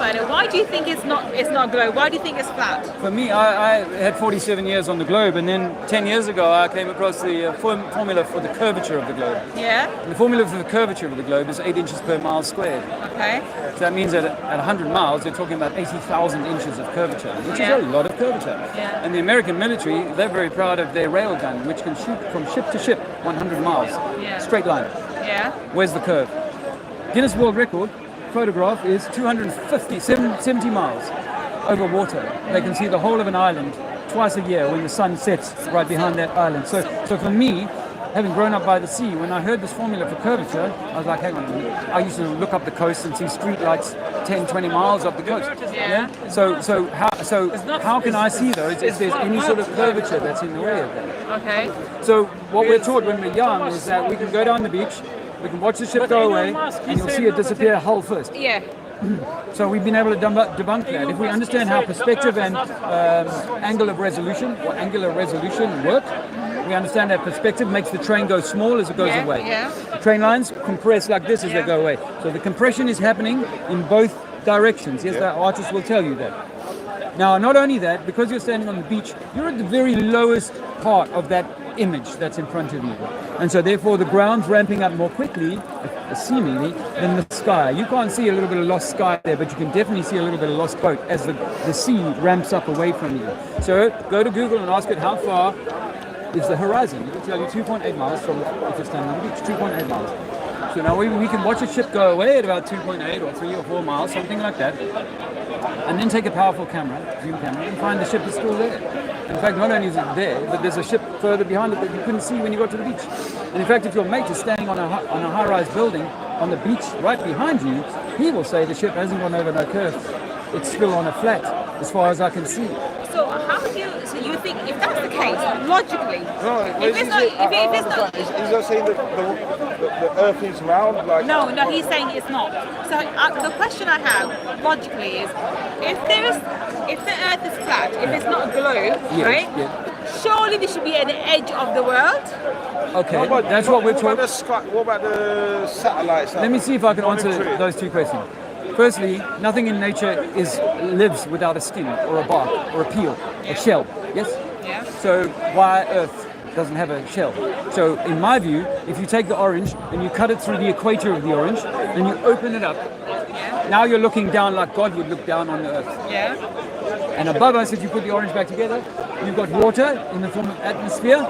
about it. Why do you think it's not a globe? Why do you think it's flat? For me, I had 47 years on the globe, and then 10 years ago I came across the formula for the curvature of the globe. Yeah. And the formula for the curvature of the globe is 8 inches per mile squared. Okay. So that means that at 100 miles, you're talking about 80,000 inches of curvature, which is a lot of curvature. Yeah. And the American military, they're very proud of their railgun, which can shoot from ship to ship 100 miles, straight line. Yeah. Where's the curve? Guinness World Record photograph is 70 miles over water. They can see the whole of an island twice a year when the sun sets right behind that island. So for me, having grown up by the sea, when I heard this formula for curvature, I was like, hang on a minute. I used to look up the coast and see street lights 10, 20 miles up the coast. Yeah. So how can I see those if there's any sort of curvature that's in the way of that? Okay. So what we're taught when we're young is that we can go down the beach, we can watch the ship go away, and you'll see it disappear hull first. Yeah. So we've been able to debunk that. If we understand how perspective and angular resolution work, we understand that perspective makes the train go small as it goes away. Yeah. Train lines compress like this as they go away. So the compression is happening in both directions. Yes, the artist will tell you that. Now, not only that, because you're standing on the beach, you're at the very lowest part of that image that's in front of you. And so therefore the ground's ramping up more quickly, seemingly, than the sky. You can't see a little bit of lost sky there, but you can definitely see a little bit of lost boat as the sea ramps up away from you. So go to Google and ask it how far is the horizon. It'll tell you 2.8 miles from if you're standing on the beach, 2.8 miles. So now we can watch a ship go away at about 2.8 or 3 or 4 miles, something like that, and then take a powerful zoom camera, and find the ship is still there. In fact, not only is it there, but there's a ship further behind it that you couldn't see when you got to the beach. And in fact, if your mate is standing on a high-rise building on the beach right behind you, he will say the ship hasn't gone over no curve. It's still on a flat, as far as I can see. So you think if that's the case, logically, He's not saying that the Earth is round. Like no, he's saying it's not. So the question I have logically is, if the Earth is flat, if it's not a globe, right? Yeah. Surely this should be at the edge of the world. Okay, that's what we're talking. What about the satellites? Let me see if I can answer those two questions. Firstly, nothing in nature lives without a skin or a bark or a peel, a shell. Yes? Yeah. So why Earth doesn't have a shell? So in my view, if you take the orange and you cut it through the equator of the orange and you open it up, now you're looking down like God would look down on the Earth. Yeah. And above us, if you put the orange back together, you've got water in the form of atmosphere.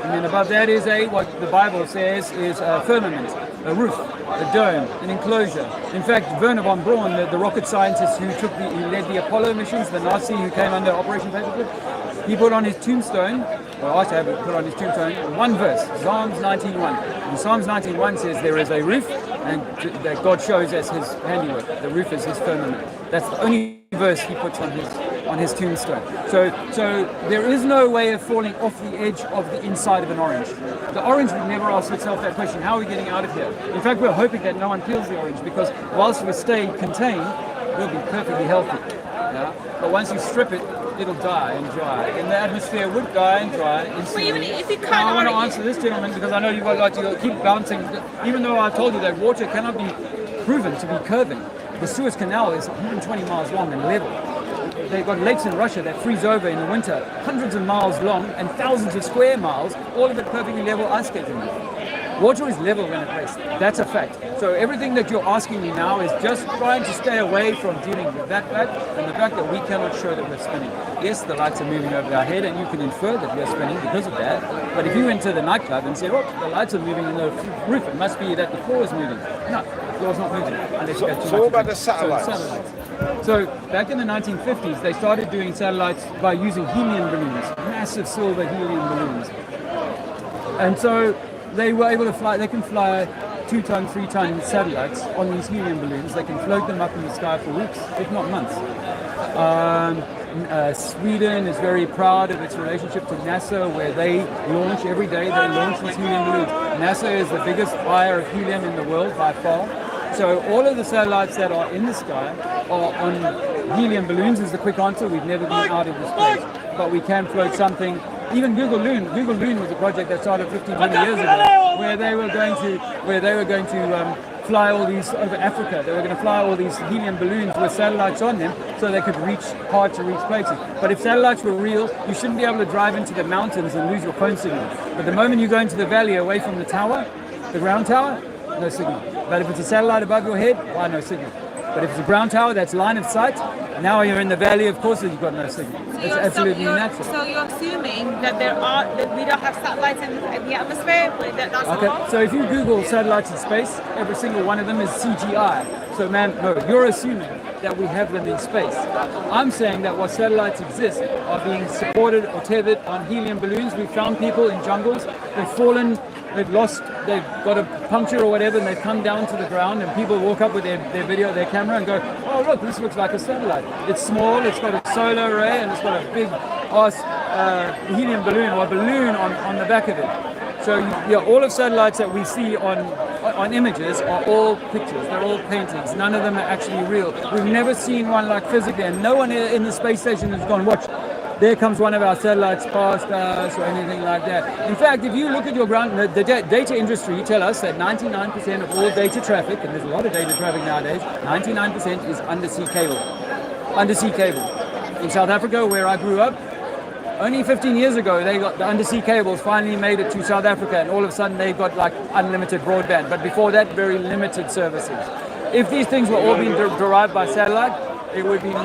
And then above that is what the Bible says is a firmament, a roof, a dome, an enclosure. In fact, Werner von Braun, the rocket scientist who led the Apollo missions, the Nazi who came under Operation Paperclip, he put on his tombstone, or asked to have it put on his tombstone, one verse, Psalms 19:1. And Psalms 19:1 says there is a roof, and that God shows us his handiwork. The roof is his firmament. That's the only verse he puts on his tombstone. So there is no way of falling off the edge of the inside of an orange. The orange would never ask itself that question, how are we getting out of here? In fact, we're hoping that no one peels the orange, because whilst we stay contained, we'll be perfectly healthy. Yeah? But once you strip it, it'll die and dry. And the atmosphere would die and dry instantly. Well, even if you can't, now, I want to answer this gentleman, because I know you've got to keep bouncing. Even though I told you that water cannot be proven to be curving. The Suez Canal is 120 miles long and level. They've got lakes in Russia that freeze over in the winter, hundreds of miles long and thousands of square miles, all of it perfectly level ice skating. Water is level when it rests. That's a fact. So everything that you're asking me now is just trying to stay away from dealing with that fact and the fact that we cannot show that we're spinning. Yes, the lights are moving over our head and you can infer that we're spinning because of that. But if you went to the nightclub and said, oh, the lights are moving in the roof, it must be that the floor is moving. No, the floor's not moving. Unless you go too much. So what about the satellites? So back in the 1950s, they started doing satellites by using helium balloons, massive silver helium balloons. And so they were able to fly, they can fly 2-ton, 3-ton satellites on these helium balloons. They can float them up in the sky for weeks, if not months. Sweden is very proud of its relationship to NASA, where they launch every day, they launch these helium balloons. NASA is the biggest buyer of helium in the world by far. So all of the satellites that are in the sky are on helium balloons is the quick answer. We've never been out of the space, but we can float something. Even Google Loon was a project that started 15, 20 years ago, where they were going to fly all these over Africa. They were going to fly all these helium balloons with satellites on them so they could reach hard to reach places. But if satellites were real, you shouldn't be able to drive into the mountains and lose your phone signal. But the moment you go into the valley away from the tower, the ground tower, no signal. But if it's a satellite above your head, why no signal? But if it's a ground tower, that's line of sight. Now you're in the valley, of course, you've got no signal. It's absolutely natural. So you're assuming that that we don't have satellites in the atmosphere? That's Okay, wrong? so if you Google satellites in space, every single one of them is CGI. So ma'am, no, you're assuming that we have them in space. I'm saying that while satellites exist are being supported or tethered on helium balloons. We found people in jungles, they've fallen, they've got a puncture or whatever, and they've come down to the ground, and people walk up with their video, their camera, and go, oh look, this looks like a satellite. It's small, it's got a solar array, and it's got a big ass helium balloon or a balloon on the back of it. So yeah, all of satellites that we see on images are all pictures. They're all paintings. None of them are actually real. We've never seen one like physically, and no one in the space station has gone, watch, there comes one of our satellites past us or anything like that. In fact, if you look at your ground, the data industry tell us that 99% of all data traffic, and there's a lot of data traffic nowadays, 99% is undersea cable. Undersea cable. In South Africa, where I grew up, only 15 years ago, they got the undersea cables finally made it to South Africa, and all of a sudden they got like unlimited broadband. But before that, very limited services. If these things were all being derived by satellite, it would be no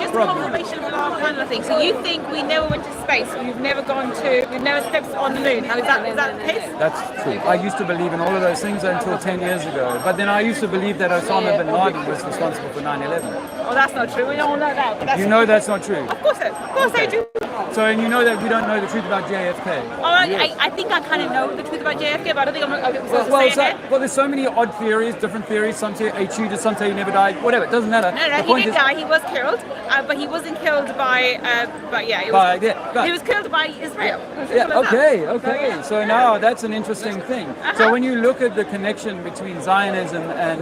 Just problem. a confirmation of our kind of thing. So you think we never went to space? We've never stepped on the moon? Is that the case? That's true. I used to believe in all of those things until 10 years ago. But then I used to believe that Osama bin Laden was responsible for 9/11. Oh, that's not true. We don't know that. But You know that's not true. Of course I do. So, and you know that we don't know the truth about JFK. Oh, I think I kind of know the truth about JFK, but I don't think I'm supposed to say it. Well, there's so many odd theories, different theories. Some say he cheated, some say he never died. Whatever, it doesn't matter. No, he did die. He was killed, but he wasn't killed by. He was killed by Israel. Yeah. Okay. So now that's an interesting thing. So when you look at the connection between Zionism and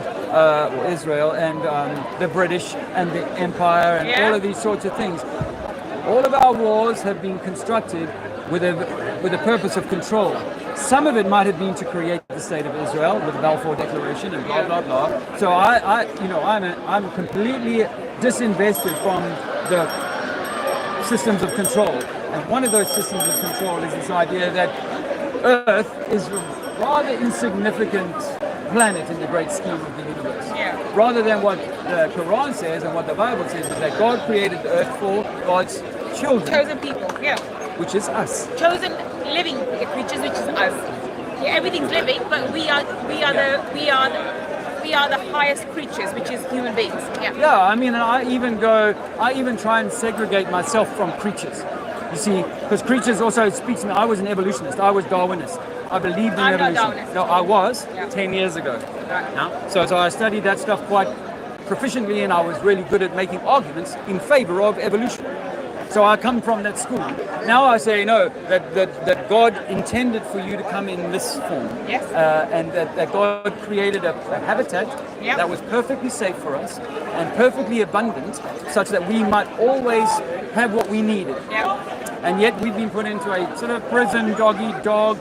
Israel and the British and the Empire and all of these sorts of things, all of our wars have been constructed with a purpose of control. Some of it might have been to create the state of Israel with the Balfour Declaration and blah blah blah. So I'm completely disinvested from the systems of control. And one of those systems of control is this idea that Earth is a rather insignificant planet in the great scheme of the universe. Yeah. Rather than what the Quran says and what the Bible says is that God created the Earth for God's children, Chosen people, which is us. chosen living creatures, which is us. Yeah, everything's living, but we are the highest creatures, which is human beings. Yeah, I mean, I even try and segregate myself from creatures. You see, because creatures also speaks to me. I was an evolutionist. I was Darwinist. I believed in I'm not evolution. Darwinist. No, I was Yeah. 10 years ago. Right. Now, so I studied that stuff quite proficiently, and I was really good at making arguments in favor of evolution. So I come from that school. Now I say no, that God intended for you to come in this form. Yes. And that God created a habitat Yep. that was perfectly safe for us and perfectly abundant, such that we might always have what we needed. And yet we've been put into a sort of prison, dog-eat-dog,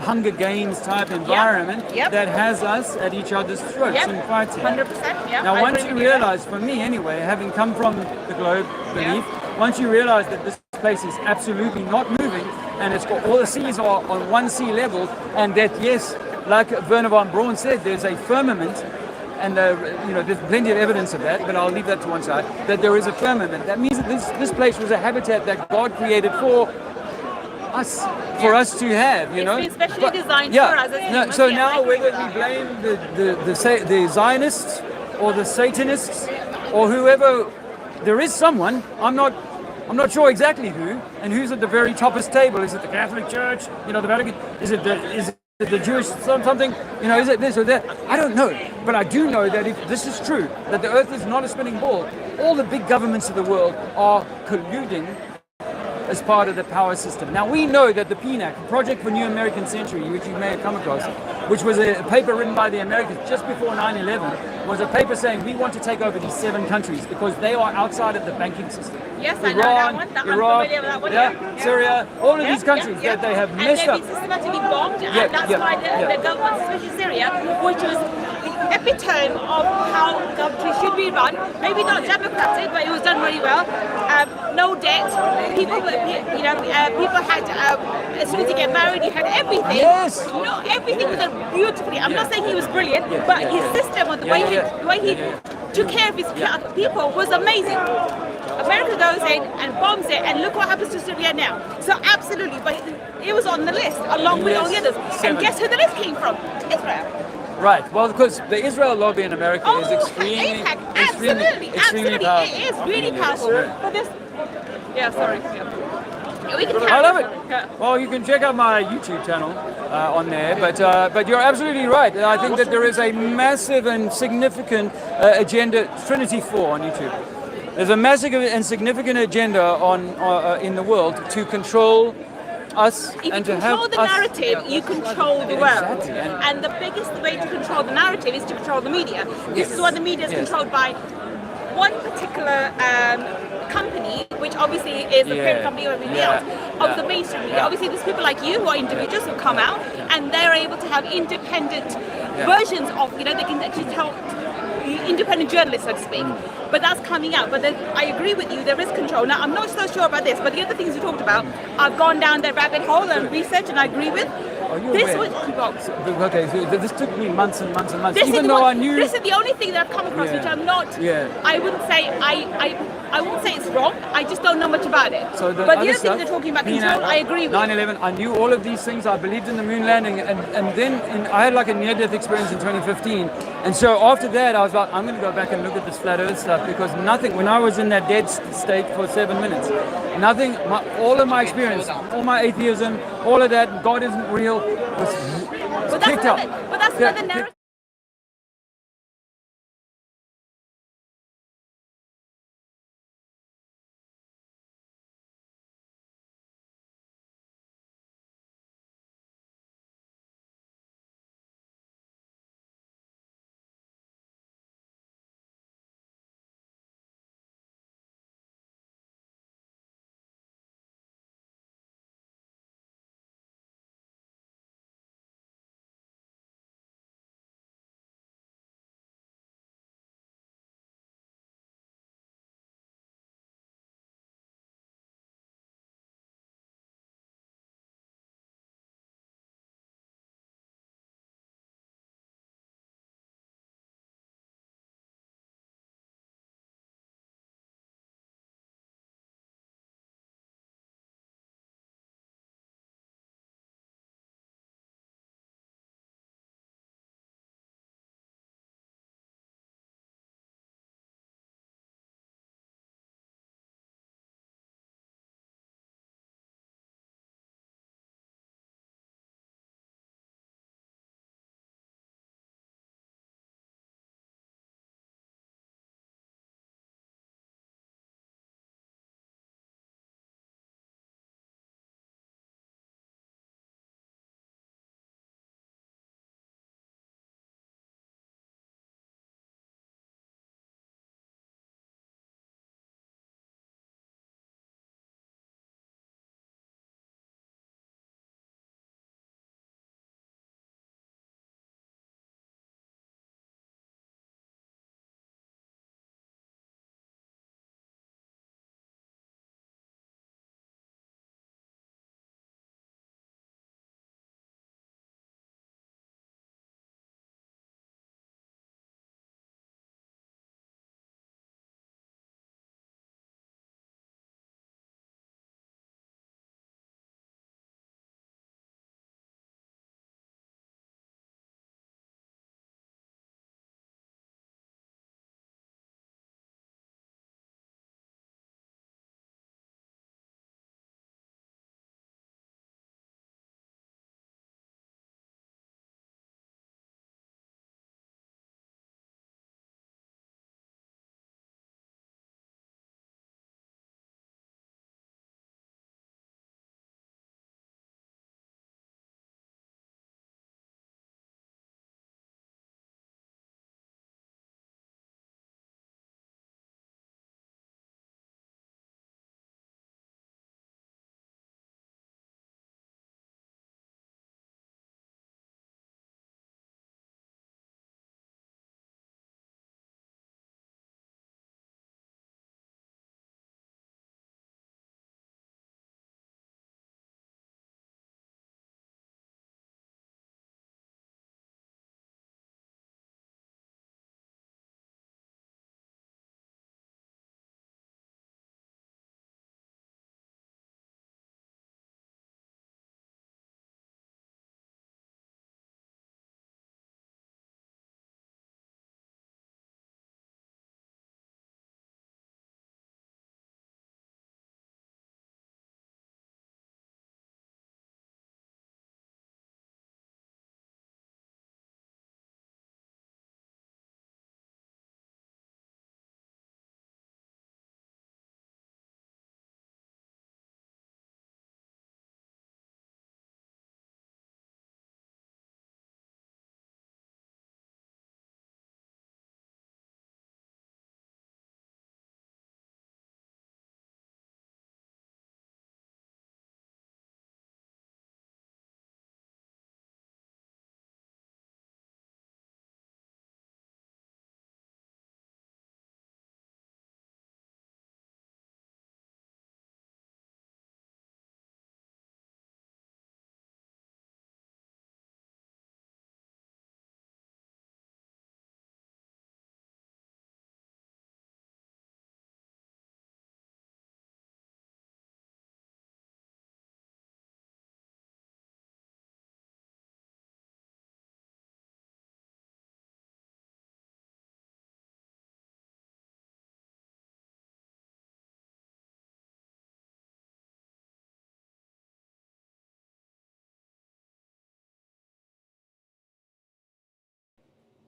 Hunger Games type environment Yep. that has us at each other's throats and fighting. 100%. Yeah. Now, I once agree you with that. realize, for me anyway, having come from the globe beneath, once you realize that this place is absolutely not moving, and it's got all the seas are on one sea level, and that yes, like Werner von Braun said, there's a firmament, and there's plenty of evidence of that, but I'll leave that to one side. That there is a firmament. That means that this place was a habitat that God created for us, to have. You know, It's been specially designed yeah. for us as No, humans. so Yes, I now agree whether with we that. blame the Zionists or the Satanists or whoever, there is someone. I'm not sure exactly who, and who's at the very toppest table. Is it the Catholic Church? You know, the Vatican? Is it the Jewish something? You know, is it this or that? I don't know. But I do know that if this is true, that the Earth is not a spinning ball, all the big governments of the world are colluding as part of the power system. Now we know that the PNAC, Project for New American Century, which you may have come across, which was a paper written by the Americans just before 9/11, was a paper saying we want to take over these 7 countries because they are outside of the banking system. Yes, I know that one. I'm Iraq, familiar with that one. yeah, Syria, all of these countries that they have messed and up. they've been systematically bombed, Yeah, and that's yeah, why yeah. the government, especially Syria, which was epitome of how country should be run. Maybe not democratic, but it was done really well. No debt. People, people had. As soon as you get married, you had everything. Yes. Everything was done beautifully. I'm not saying he was brilliant, but his system, or the way he took care of his people was amazing. America goes in and bombs it, and look what happens to Syria now. So absolutely, but it was on the list along with all the others. And guess who the list came from? Israel. Right. Well, because the Israel lobby in America is extremely absolutely. powerful. It is really powerful. But this, sorry. Yeah, we can I love it. Well, you can check out my YouTube channel on there, but you're absolutely right. I think that there is a massive and significant agenda. Trinity 4 on YouTube. There's a massive and significant agenda in the world to control us and to have control the narrative, you control the world. Exactly. And the biggest way to control the narrative is to control the media. This is why the media is controlled by one particular company, which obviously is the parent company of everything else, of the mainstream media. Obviously, there's people like you who are individuals who come out and they're able to have independent versions of, they can actually tell independent journalists, so to speak. But that's coming out. But I agree with you, there is control. Now, I'm not so sure about this, but the other things you talked about, I've gone down that rabbit hole and researched, and I agree with. Okay, so this took me months and months and months, even though I knew. This is the only thing that I've come across, which I'm not. I wouldn't say I won't say it's wrong. I just don't know much about it. So but the other thing they're talking about control, I agree with. 9/11, I knew all of these things. I believed in the moon landing, and then I had like a near-death experience in 2015. And so after that, I was like, I'm going to go back and look at this flat Earth stuff, because nothing. When I was in that dead state for 7 minutes, nothing. All of my experience, all my atheism, all of that, God isn't real, was kicked out. But that's another narrative.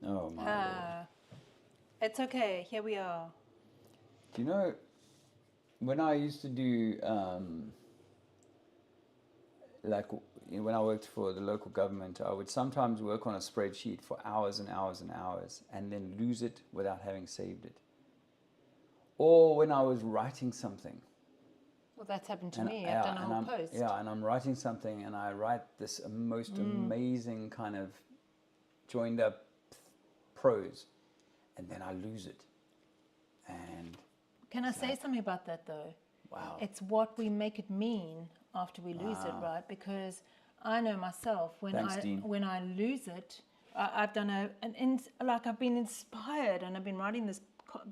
Oh my Lord. It's okay. Here we are. Do you know, when I used to do, when I worked for the local government, I would sometimes work on a spreadsheet for hours and hours and hours and then lose it without having saved it. Or when I was writing something. Well, that's happened to me. I've done a whole post. Yeah, and I'm writing something and I write this most amazing kind of joined up prose, and then I lose it. And can I say something about that though? Wow. It's what we make it mean after we lose it, right? Because I know myself when I lose it, I've done I've been inspired and I've been writing this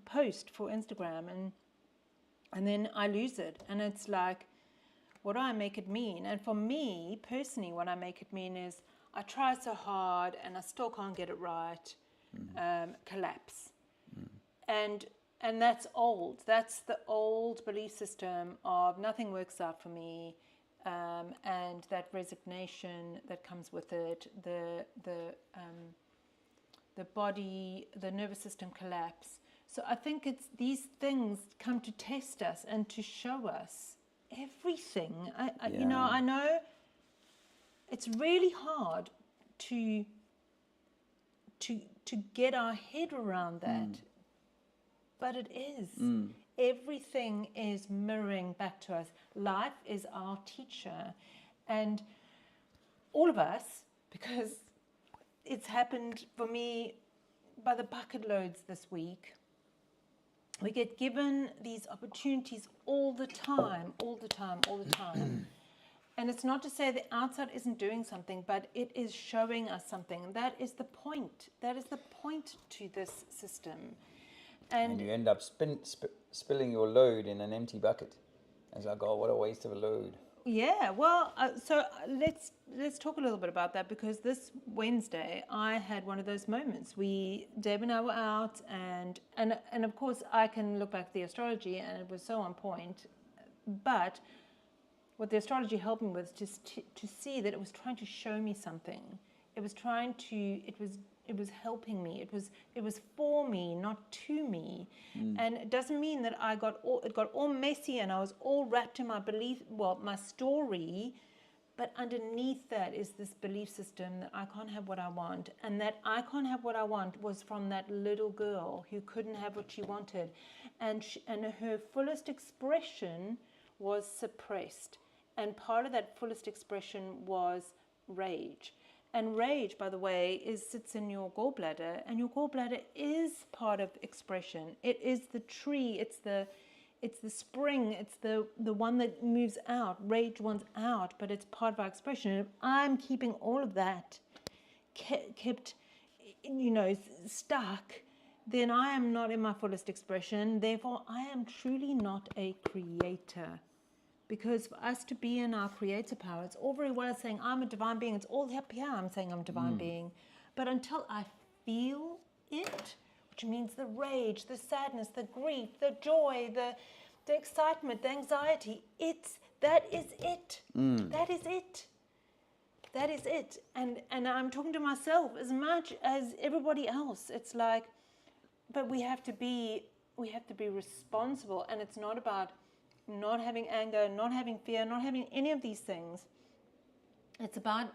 post for Instagram and then I lose it, and it's like, what do I make it mean? And for me personally, what I make it mean is I try so hard and I still can't get it right. Collapse. And that's old. That's the old belief system of nothing works out for me, and that resignation that comes with it, the body, the nervous system collapse. So I think it's these things come to test us and to show us everything. I know it's really hard to get our head around that. But it is. Everything is mirroring back to us. Life is our teacher. And all of us, because it's happened for me by the bucket loads this week, we get given these opportunities all the time. And it's not to say the outside isn't doing something, but it is showing us something. And that is the point. That is the point to this system. And you end up spilling your load in an empty bucket. It's like, oh, what a waste of a load. Yeah, well, so let's talk a little bit about that, because this Wednesday I had one of those moments. Deb and I were out, and of course I can look back at the astrology, and it was so on point. But what the astrology helped me with is to see that it was trying to show me something. It was helping me. It was for me, not to me. And it doesn't mean that it got all messy and I was all wrapped in my story. But underneath that is this belief system that I can't have what I want, and that I can't have what I want was from that little girl who couldn't have what she wanted, and her fullest expression was suppressed, and part of that fullest expression was rage. And rage, by the way, sits in your gallbladder, and your gallbladder is part of expression. It is the tree, it's the spring, it's the one that moves out. Rage wants out, but it's part of our expression. And if I'm keeping all of that kept, stuck, then I am not in my fullest expression. Therefore, I am truly not a creator. Because for us to be in our creator power, it's all very well saying I'm a divine being. It's all up here I'm saying I'm a divine being. But until I feel it, which means the rage, the sadness, the grief, the joy, the excitement, the anxiety, that is it. That is it. That is it. And I'm talking to myself as much as everybody else. It's like, but we have to be responsible, and it's not about not having anger, not having fear, not having any of these things. It's about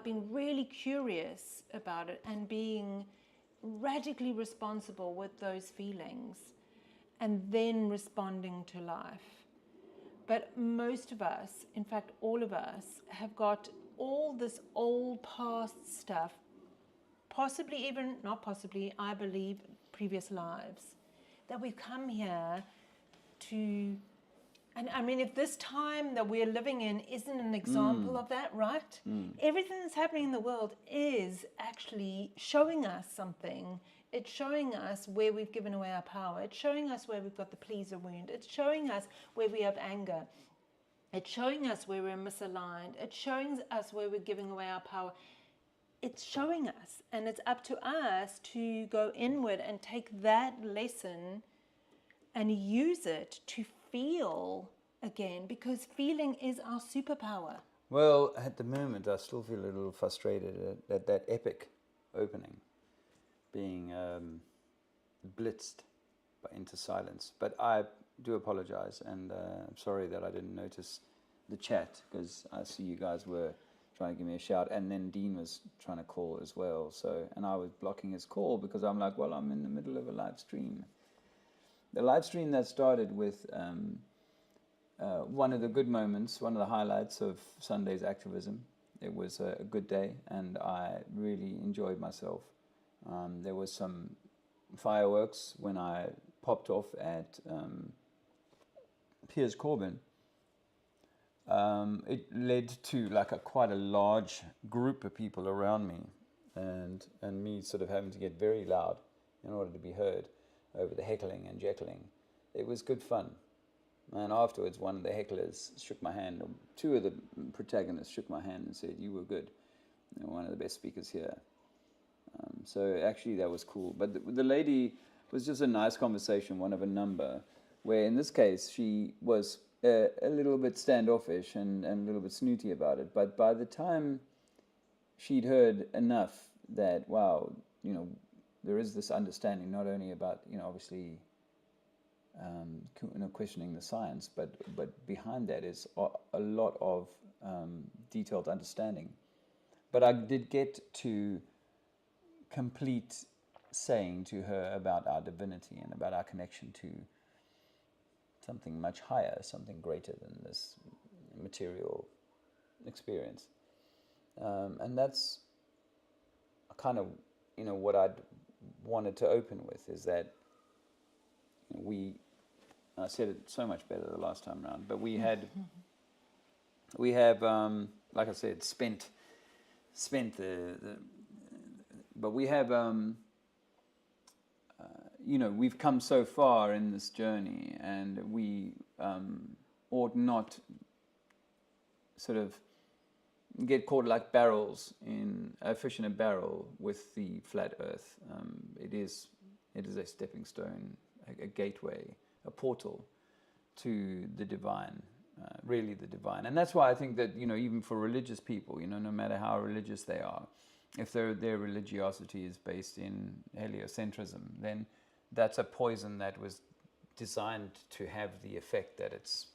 being really curious about it and being radically responsible with those feelings, and then responding to life. But most of us, in fact all of us, have got all this old past stuff, I believe previous lives, that we've come here to. And I mean, if this time that we're living in isn't an example of that, right? Everything that's happening in the world is actually showing us something. It's showing us where we've given away our power. It's showing us where we've got the pleaser wound. It's showing us where we have anger. It's showing us where we're misaligned. It's showing us where we're giving away our power. It's showing us, and it's up to us to go inward and take that lesson and use it to feel again, because feeling is our superpower. Well, at the moment, I still feel a little frustrated at that epic opening. being blitzed into silence. But I do apologize, and I'm sorry that I didn't notice the chat, because I see you guys were trying to give me a shout, and then Dean was trying to call as well. So, and I was blocking his call because I'm like, well, I'm in the middle of a live stream. The live stream that started with one of the good moments, one of the highlights of Sunday's Activism. It was a good day, and I really enjoyed myself. There was some fireworks when I popped off at Piers Corbin. It led to like quite a large group of people around me, and me sort of having to get very loud in order to be heard over the heckling and jeckling. It was good fun. And afterwards, one of the hecklers shook my hand. Two of the protagonists shook my hand and said, "You were good. You know, one of the best speakers here." So actually, that was cool. But the lady was just a nice conversation, one of a number, where in this case, she was a little bit standoffish and a little bit snooty about it. But by the time she'd heard enough that, wow, you know, there is this understanding not only about, you know, obviously, questioning the science, but behind that is a lot of detailed understanding. But I did get to complete saying to her about our divinity and about our connection to something much higher, something greater than this material experience. And that's kind of, you know, what I'd wanted to open with, is that I said it so much better the last time around, but we have, like I said, spent but we have, we've come so far in this journey, and we ought not sort of get caught like barrels in a fish in a barrel with the flat earth. It is a stepping stone, a gateway, a portal to the divine, really the divine. And that's why I think that, you know, even for religious people, you know, no matter how religious they are, if their religiosity is based in heliocentrism, then that's a poison that was designed to have the effect that it's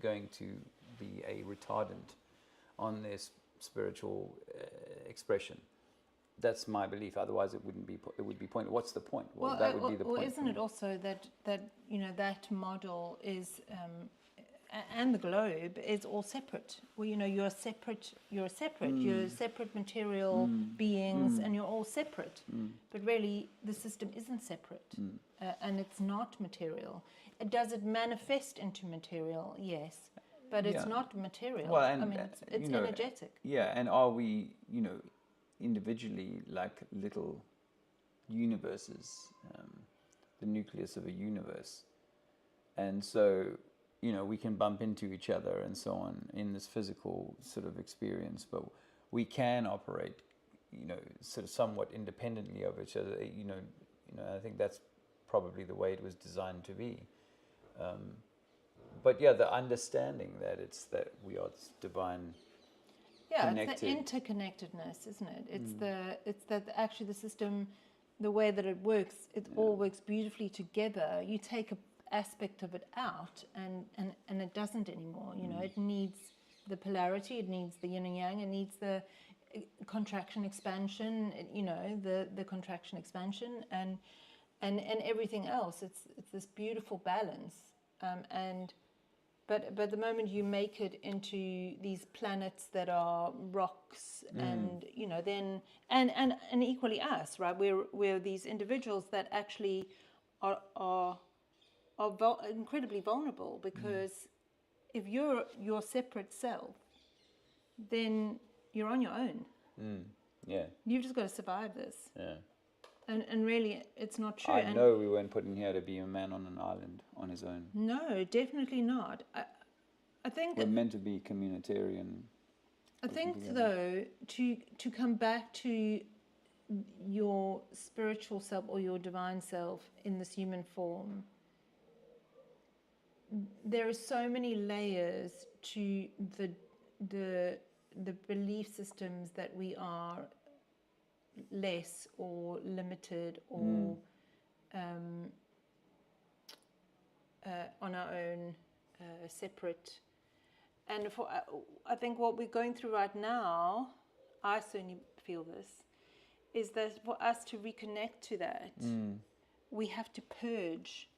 going to be a retardant on their spiritual expression. That's my belief. Otherwise, it would be pointless. What's the point? Well, that would be the point. Well, isn't it also that you know, that model is and the globe is all separate? Well, you know, you're separate. You're separate material beings, and you're all separate. But really, the system isn't separate, and it's not material. Does it manifest into material? Yes, but it's not material. Well, and, I mean, it's energetic. Yeah, and are we, you know, individually like little universes, the nucleus of a universe, and so, you know, we can bump into each other and so on in this physical sort of experience, but we can operate, you know, sort of somewhat independently of each other. You know, I think that's probably the way it was designed to be. But yeah, the understanding that we are this divine. Yeah, connected. It's the interconnectedness, isn't it? It's that actually the system, the way that it works, it all works beautifully together. You take an aspect of it out, and it doesn't anymore. You know, it needs the polarity, it needs the yin and yang, it needs the contraction expansion. You know, the contraction expansion and everything else. It's this beautiful balance, But the moment you make it into these planets that are rocks, and you know, then and equally us, right? We're these individuals that actually are incredibly vulnerable, because if you're your separate self, then you're on your own. Yeah. You've just got to survive this. Yeah. And really, it's not true. I know we weren't put in here to be a man on an island on his own. No, definitely not. I think we're meant to be communitarian. I think, though, to come back to your spiritual self or your divine self in this human form, there are so many layers to the belief systems that we are less or limited or on our own, separate. And I think what we're going through right now, I certainly feel this, is that for us to reconnect to that, we have to purge.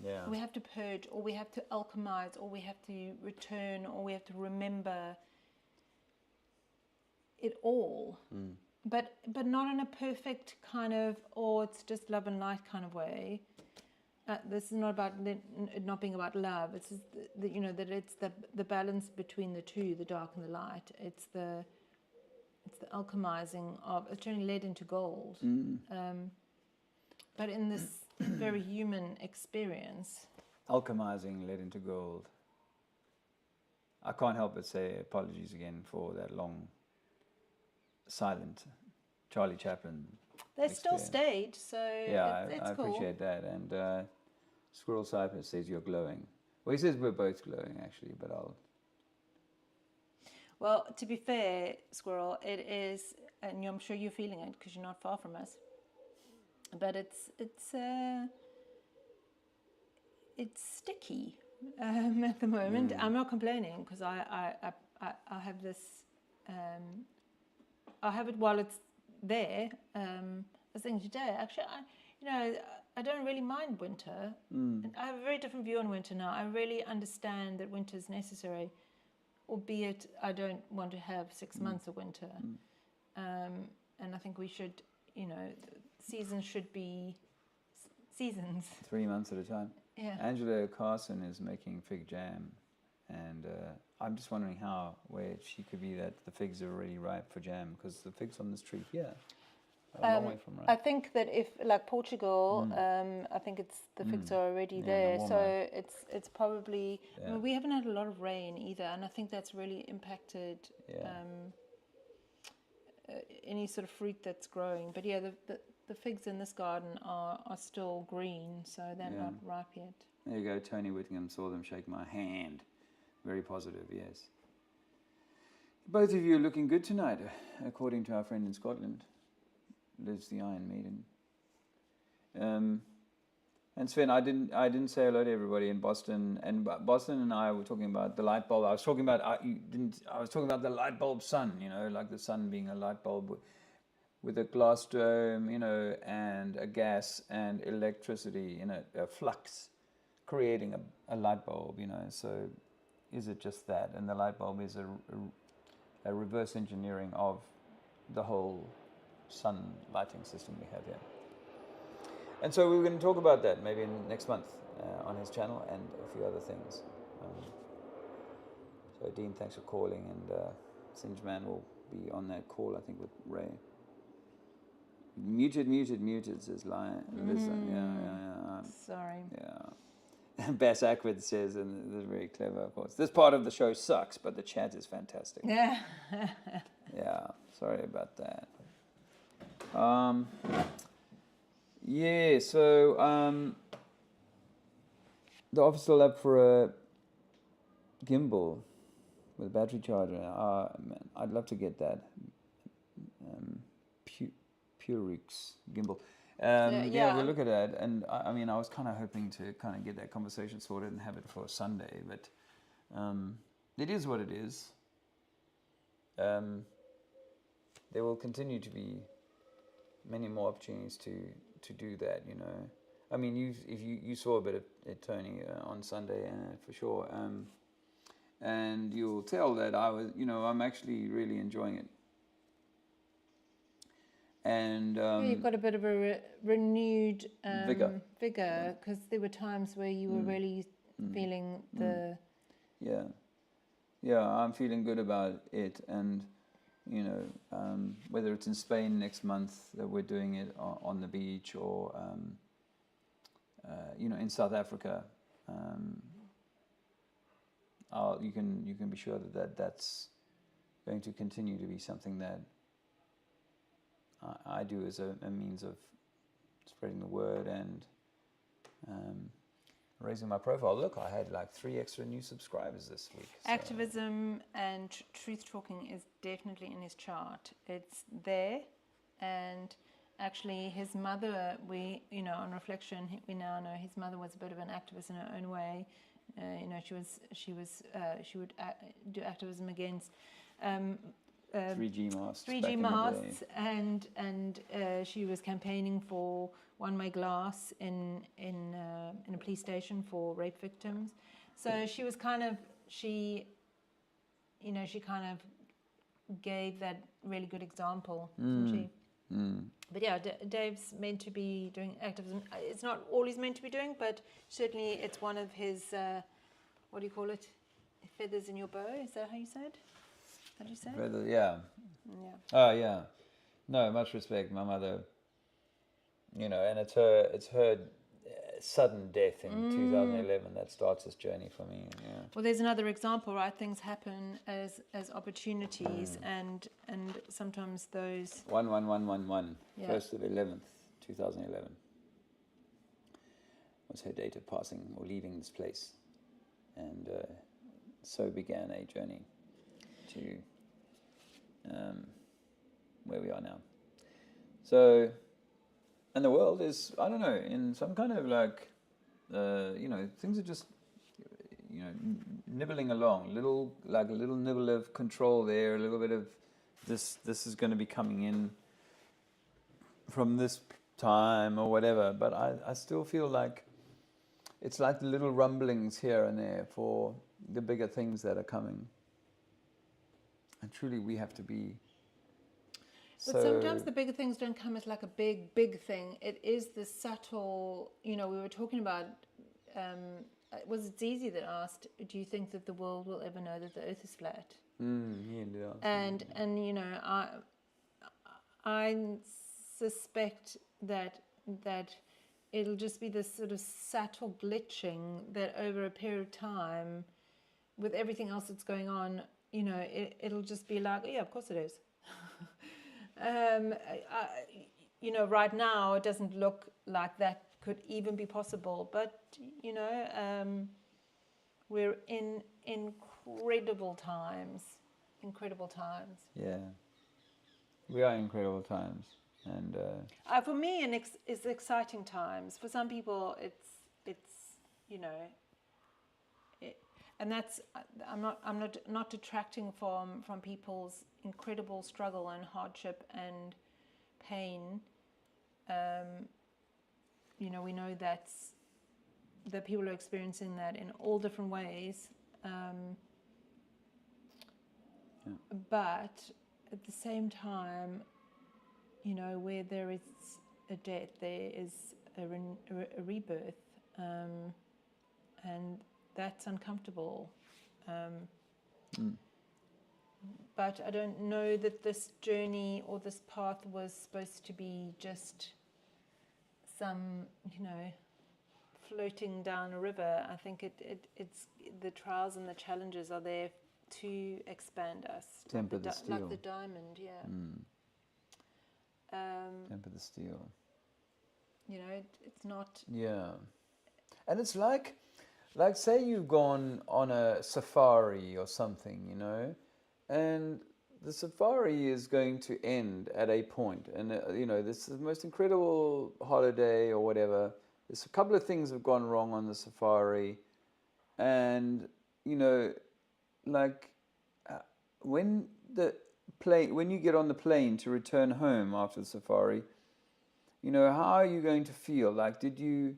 Yeah. We have to purge, or we have to alchemize, or we have to return, or we have to remember it all. But not in a perfect kind of, it's just love and light kind of way. This is not about it not being about love. It's just that it's the balance between the two, the dark and the light. It's the alchemizing of, it's turning lead into gold. But in this very human experience. Alchemizing lead into gold. I can't help but say apologies again for that long, silent Charlie Chaplin. They're still staged, so yeah, it's I cool. appreciate that. And Squirrel Cypress says you're glowing. Well, he says we're both glowing, actually, but I'll... Well, to be fair, Squirrel, it is, and I'm sure you're feeling it because you're not far from us. But it's sticky at the moment. I'm not complaining because I have this. I have it while it's there. I was thinking today, actually, I don't really mind winter. I have a very different view on winter now. I really understand that winter is necessary, albeit I don't want to have 6 months of winter. And I think we should, seasons should be seasons. 3 months at a time. Yeah. Angela Carson is making fig jam, and I'm just wondering where she could be that the figs are already ripe for jam, because the figs on this tree here are a long way from ripe. I think that if, like Portugal, I think the figs are already there, so it's probably. I mean, we haven't had a lot of rain either, and I think that's really impacted any sort of fruit that's growing. But yeah, the figs in this garden are still green, so they're not ripe yet. There you go. Tony Whittingham saw them shake my hand. Very positive, yes. Both of you are looking good tonight, according to our friend in Scotland, Liz the Iron Maiden. And Sven, I didn't say hello to everybody in Boston. And Boston and I were talking about the light bulb. I was talking about the light bulb sun. Like the sun being a light bulb with a glass dome, and a gas and electricity, a flux, creating a light bulb. So is it just that? And the light bulb is a reverse engineering of the whole sun lighting system we have here. And so we were going to talk about that maybe next month on his channel and a few other things. So Dean, thanks for calling, and Singeman will be on that call, I think, with Ray. Muted, says Lion. Yeah. Sorry. Yeah. Bass Ackwood says, and this is very clever, of course, this part of the show sucks, but the chat is fantastic. Yeah. Yeah, sorry about that. So the office still up for a gimbal with a battery charger. Man, I'd love to get that. Purix gimbal. We'll look at that. And I was kind of hoping to kind of get that conversation sorted and have it for Sunday, but it is what it is. There will continue to be many more opportunities to do that, I mean, you saw a bit of it, Tony, on Sunday, for sure. And you'll tell that I'm actually really enjoying it. And you've got a bit of a renewed vigor, because there were times where you were really feeling the. Yeah, I'm feeling good about it, and whether it's in Spain next month that we're doing it on the beach, or in South Africa, you can be sure that's going to continue to be something that I do as a means of spreading the word and raising my profile. Look, I had like 3 extra new subscribers this week. So. Activism and truth talking is definitely in his chart. It's there. and actually his mother, on reflection, we now know his mother was a bit of an activist in her own way. She would do activism against 3G masts. 3G back in the masts, day. and she was campaigning for one-way glass in a police station for rape victims. So she was kind of she kind of gave that really good example, didn't she? But yeah, Dave's meant to be doing activism. It's not all he's meant to be doing, but certainly it's one of his, what do you call it? Feathers in your bow, is that how you said? How do you say? Yeah. Yeah. Oh yeah. No, much respect. My mother, and it's her sudden death in 2011 that starts this journey for me. Yeah. Well, there's another example, right? Things happen as opportunities, and sometimes those. 1/1/1/1/1. Yeah. 1st of 11th, 2011 was her date of passing or leaving this place, and so began a journey to where we are now. So, and the world is, I don't know, in some kind of like, things are just, nibbling along, a little nibble of control there, a little bit of this is going to be coming in from this time or whatever, but I still feel like it's like the little rumblings here and there for the bigger things that are coming. And truly we have to be But sometimes the bigger things don't come as like a big thing. It is the subtle, we were talking about, was it Zizi that asked, do you think that the world will ever know that the earth is flat? And I suspect that it'll just be this sort of subtle glitching that over a period of time, with everything else that's going on, it'll just be like, yeah, of course it is. Right now it doesn't look like that could even be possible, but we're in incredible times. Yeah, we are incredible times, and for me, it's exciting times. For some people, it's and that's I'm not detracting from people's incredible struggle and hardship and pain. We know that people are experiencing that in all different ways. But at the same time, where there is a death, there is a rebirth, and that's uncomfortable. But I don't know that this journey or this path was supposed to be just some, floating down a river. I think it's the trials and the challenges are there to expand us. Temper the steel. Like the diamond, yeah. Temper the steel. It's not... Yeah. And it's like say you've gone on a safari or something, and the safari is going to end at a point, and this is the most incredible holiday or whatever. There's a couple of things have gone wrong on the safari, and when you get on the plane to return home after the safari, how are you going to feel? Like, did you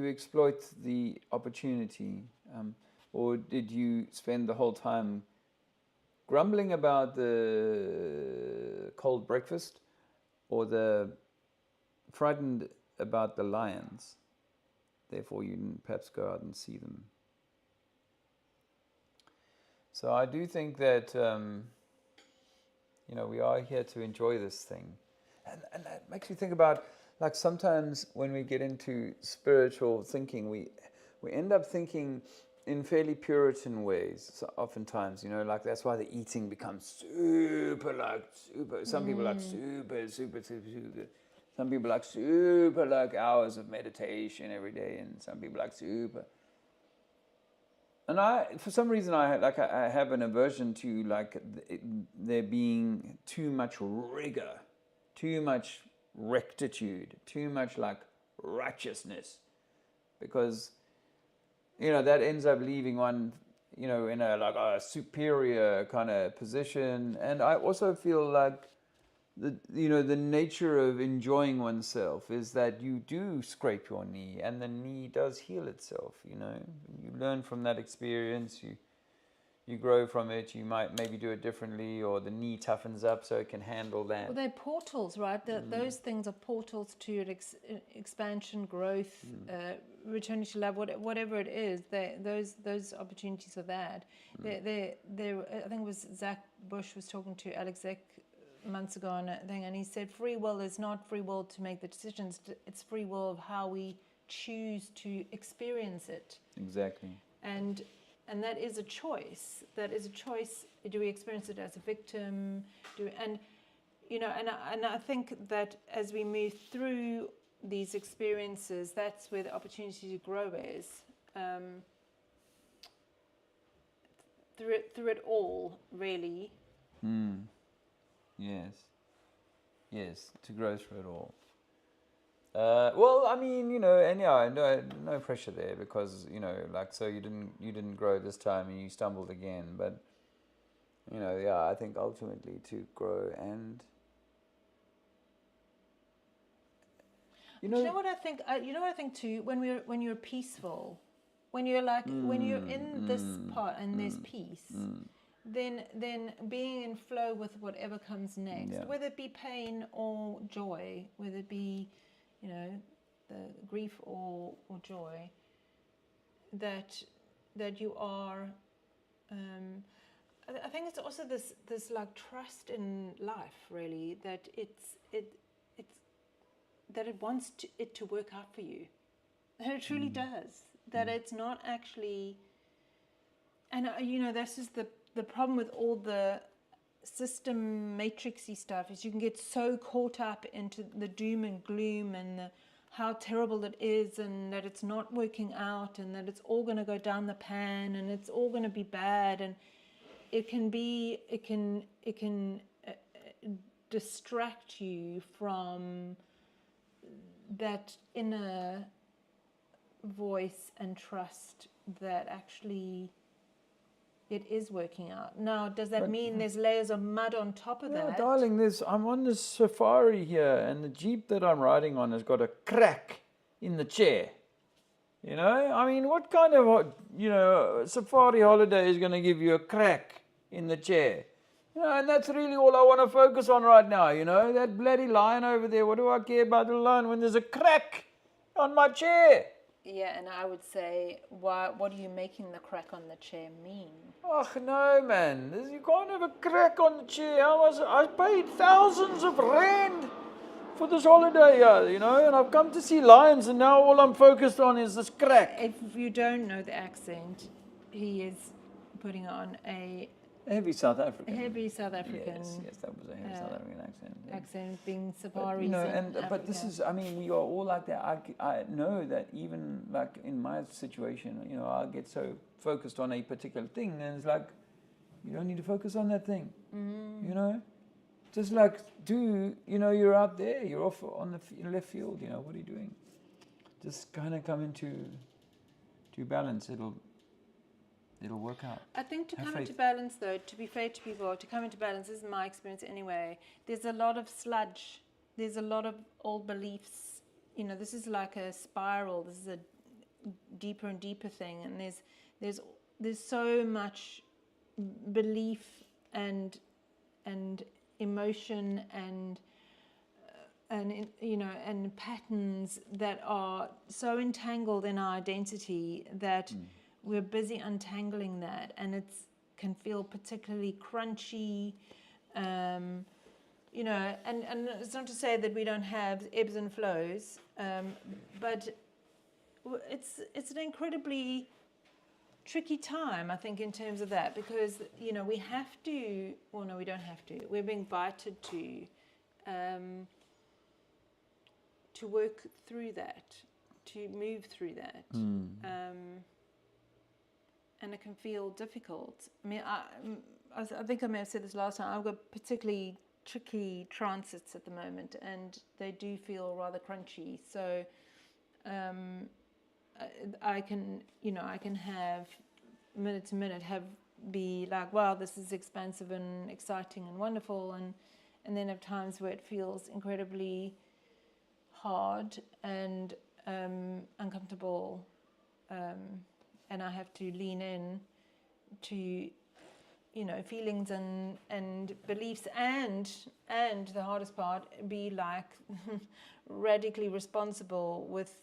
exploit the opportunity, or did you spend the whole time grumbling about the cold breakfast, or the frightened about the lions? Therefore, you didn't perhaps go out and see them. So I do think that we are here to enjoy this thing, and that makes me think about, like, sometimes when we get into spiritual thinking, we end up thinking in fairly Puritan ways. So oftentimes, like that's why the eating becomes super. Some people like super. Some people like super, like hours of meditation every day, and some people like super. And for some reason, I have an aversion to there being too much rigor, too much rectitude, too much like righteousness, because that ends up leaving one in a superior kind of position. And I also feel like the nature of enjoying oneself is that you do scrape your knee and the knee does heal itself. You learn from that experience, you grow from it, you might maybe do it differently, or the knee toughens up so it can handle that. Well, they're portals, right? Those things are portals to expansion, growth, returning to love, whatever it is. Those opportunities are that. I think it was Zach Bush was talking to Alex Zek months ago on a thing, and he said free will is not free will to make the decisions, it's free will of how we choose to experience it. Exactly. And that is a choice. Do we experience it as a victim? And I think that as we move through these experiences, that's where the opportunity to grow is. Through it all, really. Yes, to grow through it all. Well, I mean, no pressure there, because so you didn't grow this time and you stumbled again, but I think ultimately to grow and You know what I think? You know what I think too. When you're peaceful, when you're in this part and there's peace, then being in flow with whatever comes next, whether it be pain or joy, whether it be the grief or joy, that you are. I think it's also this like trust in life, really, that that it wants it to work out for you. And it truly does. That it's not actually, and this is the problem with all the system matrixy stuff, is you can get so caught up into the doom and gloom and how terrible it is, and that it's not working out, and that it's all going to go down the pan, and it's all going to be bad, and it can distract you from that inner voice and trust that actually it is working out. Now, does that mean there's layers of mud on top of that? Darling, I'm on this safari here, and the Jeep that I'm riding on has got a crack in the chair. I mean, what kind of safari holiday is going to give you a crack in the chair? And that's really all I want to focus on right now, that bloody lion over there. What do I care about the lion when there's a crack on my chair? Yeah, and I would say, what are you making the crack on the chair mean? Oh, no, man. You can't have a crack on the chair. I paid thousands of rand for this holiday here, and I've come to see lions, and now all I'm focused on is this crack. If you don't know the accent, he is putting on a heavy South African. Heavy South African. Yes, that was a heavy South African accent. Yeah. Accent being safaris. But this is, we are all like that. I know that even like in my situation, I'll get so focused on a particular thing, and it's like, you don't need to focus on that thing. Just like you're out there, you're off on the left field. What are you doing? Just kind of come into balance. It'll work out. I think to come into balance, though, to be fair to people, to come into balance, this is my experience anyway, there's a lot of sludge. There's a lot of old beliefs. This is like a spiral. This is a deeper and deeper thing. And there's so much belief and emotion and patterns that are so entangled in our identity that we're busy untangling that, and it can feel particularly crunchy, and it's not to say that we don't have ebbs and flows, but it's an incredibly tricky time, I think, in terms of that, because we have to. Well, no, we don't have to. We're being invited to work through that, to move through that. it can feel difficult. I mean, I think I may have said this last time. I've got particularly tricky transits at the moment, and they do feel rather crunchy. So I can have minute to minute be like, wow, this is expansive and exciting and wonderful, and then have times where it feels incredibly hard and uncomfortable, and I have to lean in to feelings and beliefs, and the hardest part, be like radically responsible with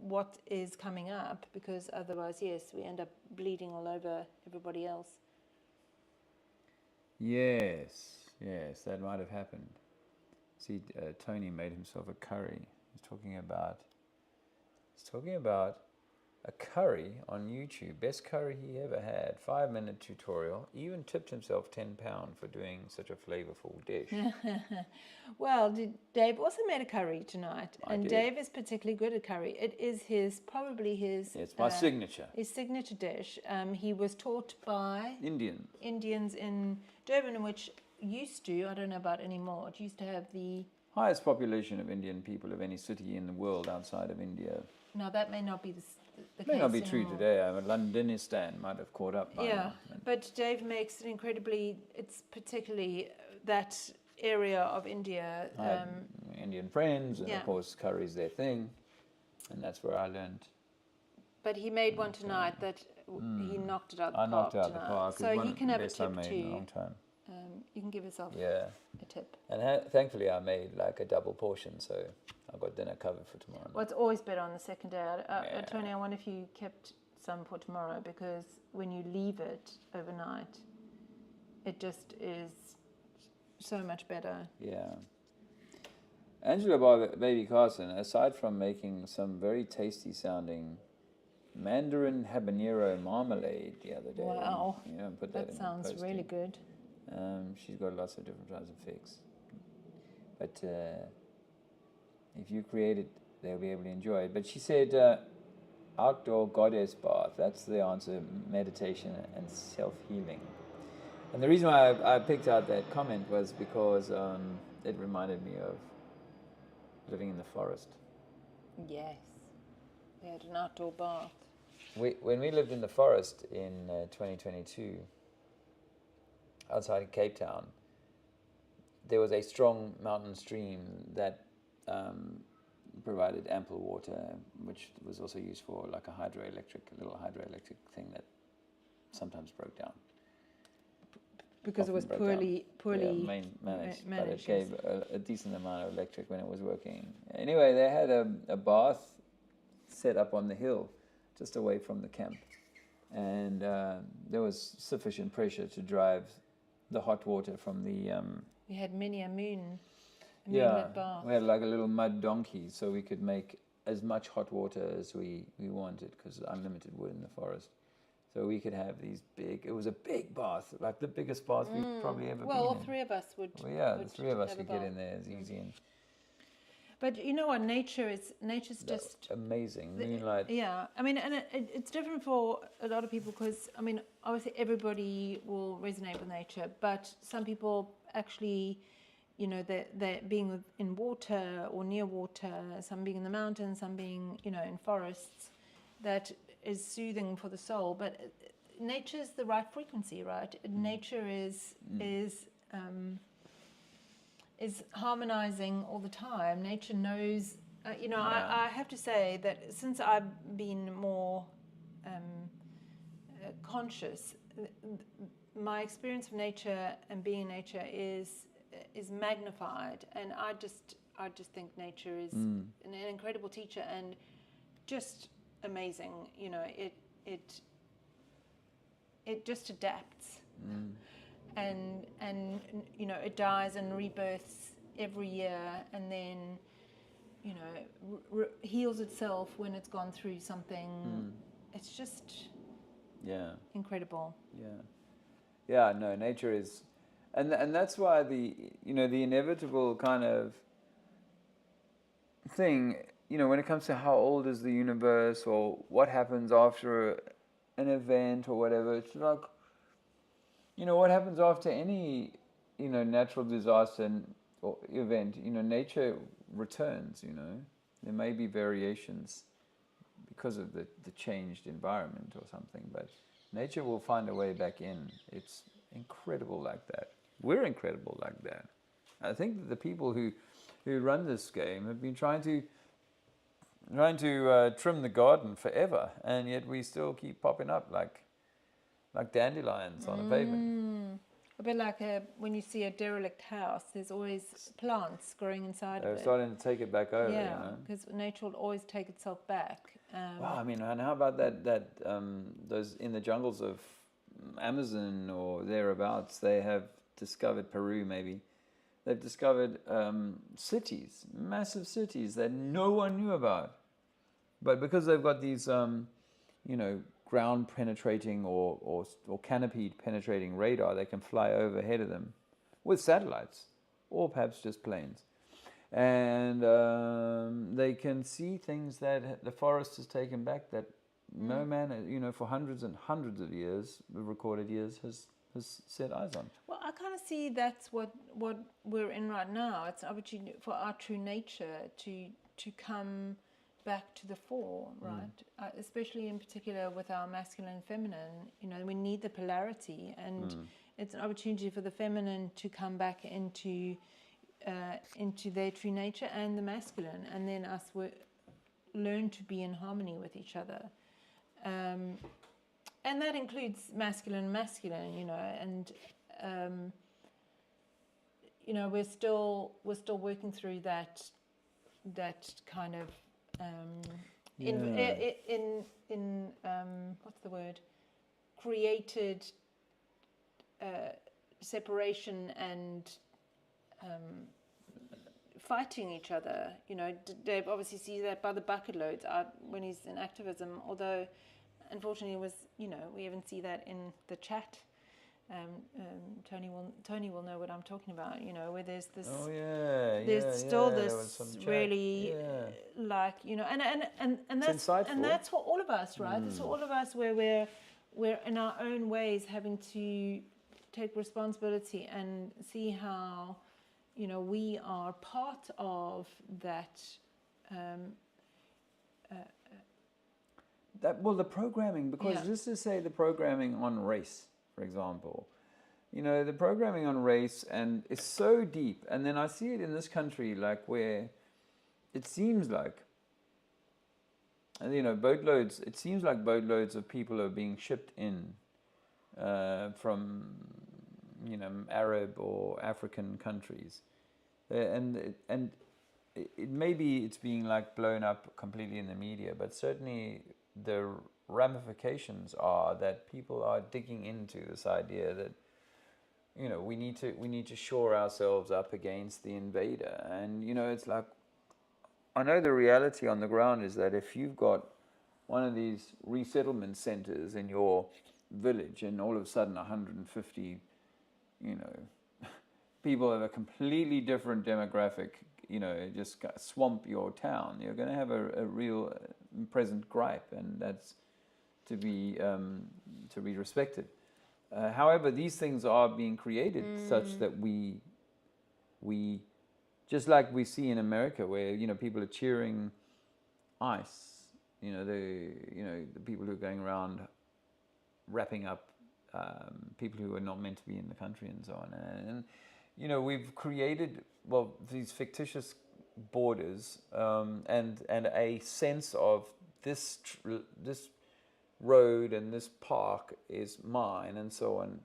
what is coming up, because otherwise, yes, we end up bleeding all over everybody else. Yes, that might have happened. See, Tony made himself a curry. He's talking about a curry on YouTube. Best curry he ever had. 5-minute tutorial. Even tipped himself £10 for doing such a flavorful dish. Well, Dave also made a curry tonight, and did. Dave is particularly good at curry. It is probably his. It's my signature. His signature dish. He was taught by Indians in Durban, which used to, I don't know about anymore. It used to have the highest population of Indian people of any city in the world outside of India. Now that may not be the May case not be true anymore. today. I mean, Londonistan might have caught up by now. But Dave makes it incredibly. It's particularly that area of India. I had Indian friends, and yeah. of course curry's their thing, and that's where I learned. But he made one tonight that he knocked it out the park. I knocked it out tonight. the park. So you can have a tip I made too. in a long time. You can give yourself Yeah. a tip. And thankfully I made like a double portion, so I've got dinner covered for tomorrow night. Well, it's always better on the second day. Tony, I wonder if you kept some for tomorrow, because when you leave it overnight, it just is so much better. Yeah. Angela Baby Carson, aside from making some very tasty sounding Mandarin habanero marmalade the other day. Wow. Yeah, put that in sounds the posting. really good. She's got lots of different kinds of fix. But if you create it, they'll be able to enjoy it. But she said outdoor goddess bath. That's the answer, meditation and self-healing. And the reason why I picked out that comment was because it reminded me of living in the forest. Yes. They had an outdoor bath. When we lived in the forest in 2022, outside of Cape Town, there was a strong mountain stream that provided ample water, which was also used for like a little hydroelectric thing that sometimes broke down. Because it was poorly managed, but it yes. gave a decent amount of electric when it was working. Anyway, they had a bath set up on the hill, just away from the camp, and there was sufficient pressure to drive the hot water from the. We had many a moonlit bath. We had like a little mud donkey, so we could make as much hot water as we wanted, because unlimited wood in the forest. So we could have these big. It was a big bath, like the biggest bath we've probably ever been in. Well, all three of us would. Well, yeah, would the three of us have a could get bath. in there as easy and. But you know what? Nature's just amazing. Moonlight. Yeah, I mean, and it's different for a lot of people, because I mean, obviously everybody will resonate with nature, but some people actually, they're being in water or near water, some being in the mountains, some being in forests, that is soothing for the soul. But nature's the right frequency, right? Nature is harmonizing all the time. Nature knows, I have to say that since I've been more conscious, my experience of nature and being in nature is magnified, and I just think nature is an incredible teacher and just amazing. It just adapts. And it dies and rebirths every year, and then heals itself when it's gone through something. It's just incredible. No, nature is, and that's why the inevitable kind of thing, when it comes to how old is the universe or what happens after an event or whatever, it's like, what happens after any, natural disaster or event, nature returns, There may be variations because of the changed environment or something, but nature will find a way back in. It's incredible like that. We're incredible like that. I think that the people who run this game have been trying to trim the garden forever, and yet we still keep popping up like dandelions on a pavement. A bit like when you see a derelict house, there's always plants growing inside of They're it. starting to take it back over. Yeah, because nature will always take itself back. Wow, I mean, and how about that those in the jungles of Amazon or thereabouts, they have discovered, Peru maybe, they've discovered cities, massive cities that no one knew about. But because they've got these, ground penetrating or canopy penetrating radar, they can fly overhead of them with satellites or perhaps just planes. And they can see things that the forest has taken back that no man, for hundreds and hundreds of years, recorded years, has set eyes on. Well, I kind of see that's what we're in right now. It's an opportunity for our true nature to come back to the fore, right? Especially in particular with our masculine and feminine, we need the polarity, and it's an opportunity for the feminine to come back into their true nature, and the masculine, and then us learn to be in harmony with each other. And that includes masculine, and we're still working through that kind of in what's the word? Created separation and fighting each other. Dave obviously sees that by the bucket loads when he's in activism, although unfortunately we even see that in the chat. Tony will know what I'm talking about, where there's this really like, and that's insightful. And that's for all of us, right? It's for all of us where we're in our own ways having to take responsibility and see how we are part of that. The programming, because just to say the programming on race, for example, the programming on race and is so deep, and then I see it in this country, like where it seems like, boatloads. It seems like boatloads of people are being shipped in from Arab or African countries, and maybe it's being like blown up completely in the media, but certainly the ramifications are that people are digging into this idea that we need to shore ourselves up against the invader. And it's like, I know the reality on the ground is that if you've got one of these resettlement centers in your village and all of a sudden 150 people of a completely different demographic just swamp your town, you're going to have a real present gripe, and that's to be respected. However, these things are being created such that we just like we see in America, where people are cheering ICE, the people who are going around wrapping up people who are not meant to be in the country and so on, and we've created these fictitious borders and a sense of this road and this park is mine and so on.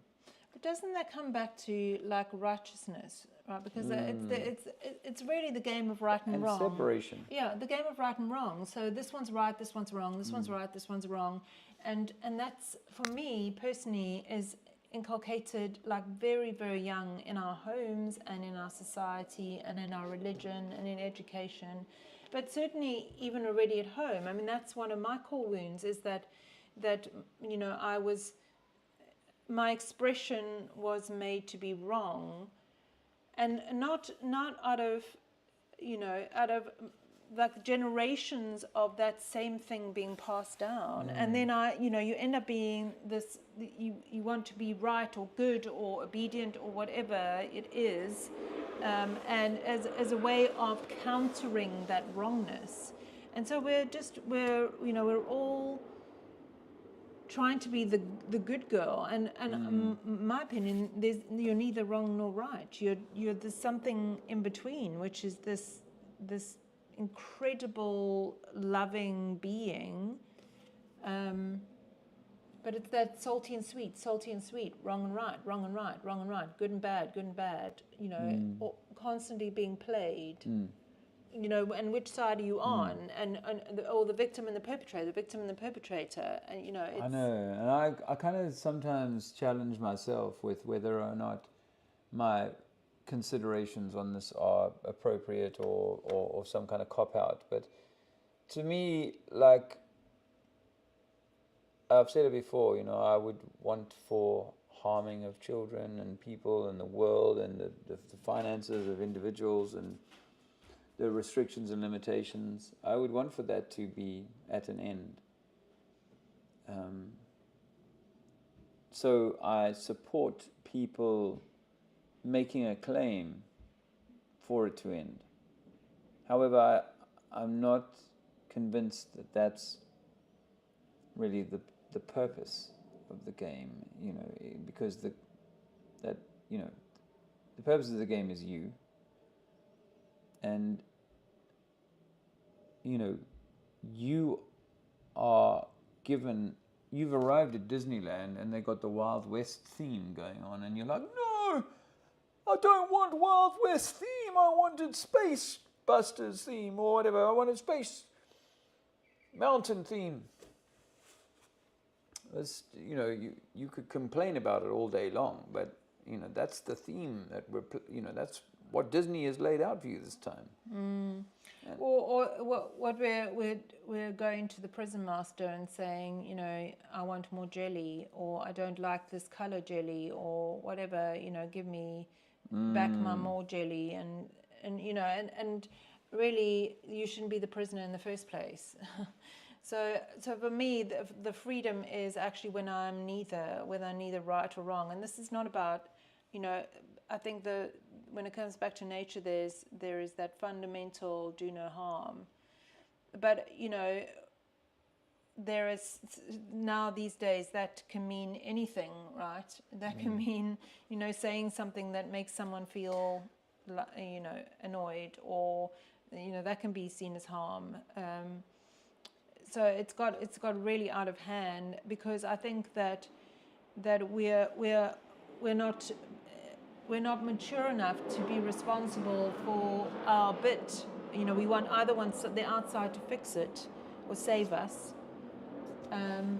But doesn't that come back to like righteousness, right? Because it's really the game of right and wrong. Separation. Yeah, the game of right and wrong. So this one's right, this one's wrong, this one's right, this one's wrong, and that's, for me personally, is inculcated like very, very young in our homes and in our society and in our religion and in education, but certainly even already at home. I mean, that's one of my core wounds, is that my expression was made to be wrong, and not out of like generations of that same thing being passed down, and then you end up being this. You want to be right or good or obedient or whatever it is, and as a way of countering that wrongness, and so we're all trying to be the good girl, and my opinion, you're neither wrong nor right. There's something in between, which is this incredible loving being, but it's that salty and sweet, wrong and right, wrong and right, wrong and right, good and bad, or constantly being played. And which side are you on? Or the victim and the perpetrator, and it's, I know, and I kind of sometimes challenge myself with whether or not my considerations on this are appropriate or some kind of cop-out. But to me, like I've said it before, I would want for harming of children and people and the world and the finances of individuals and the restrictions and limitations. I would want for that to be at an end. So I support people making a claim for it to end. However, I'm not convinced that that's really the purpose of the game, because the purpose of the game is you. And you are given. You've arrived at Disneyland and they got the Wild West theme going on, and you're like, no, I don't want Wild West theme. I wanted Space Busters theme or whatever. I wanted Space Mountain theme. You could complain about it all day long, but that's the theme that that's what Disney has laid out for you this time. Or what we're going to the prison master and saying, I want more jelly, or I don't like this color jelly, or whatever, give me back my more jelly, and really you shouldn't be the prisoner in the first place. So for me, the freedom is actually when I'm neither right or wrong, and this is not about, I think when it comes back to nature, there is that fundamental do no harm, but there is now these days that can mean anything, right? That can mean saying something that makes someone feel annoyed, or that can be seen as harm. So it's got really out of hand, because I think that we're not mature enough to be responsible for our bit. We either want the outside to fix it or save us. And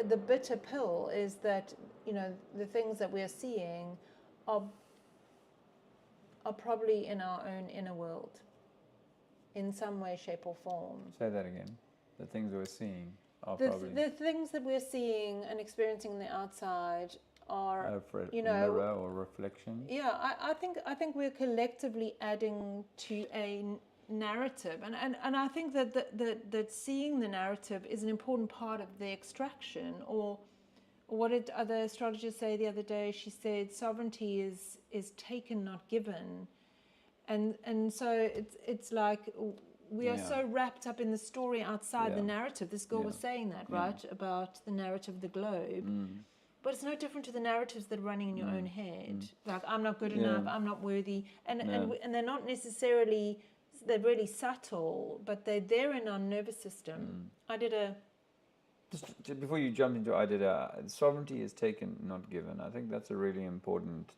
the bitter pill is that the things that we're seeing are probably in our own inner world, in some way, shape, or form. Say that again. The things we're seeing are probably the things that we're seeing and experiencing on the outside are mirror or reflection. Yeah, I think we're collectively adding to a narrative, and I think that seeing the narrative is an important part of the extraction. Or what did other astrologers say the other day? She said sovereignty is taken, not given, and so it's like we are so wrapped up in the story outside the narrative. This girl was saying that, right, about the narrative of the globe. But it's no different to the narratives that are running in your own head. Like, I'm not good enough, I'm not worthy. And they're not necessarily, they're really subtle, but they're there in our nervous system. Just before you jump into it, sovereignty is taken, not given. I think that's a really important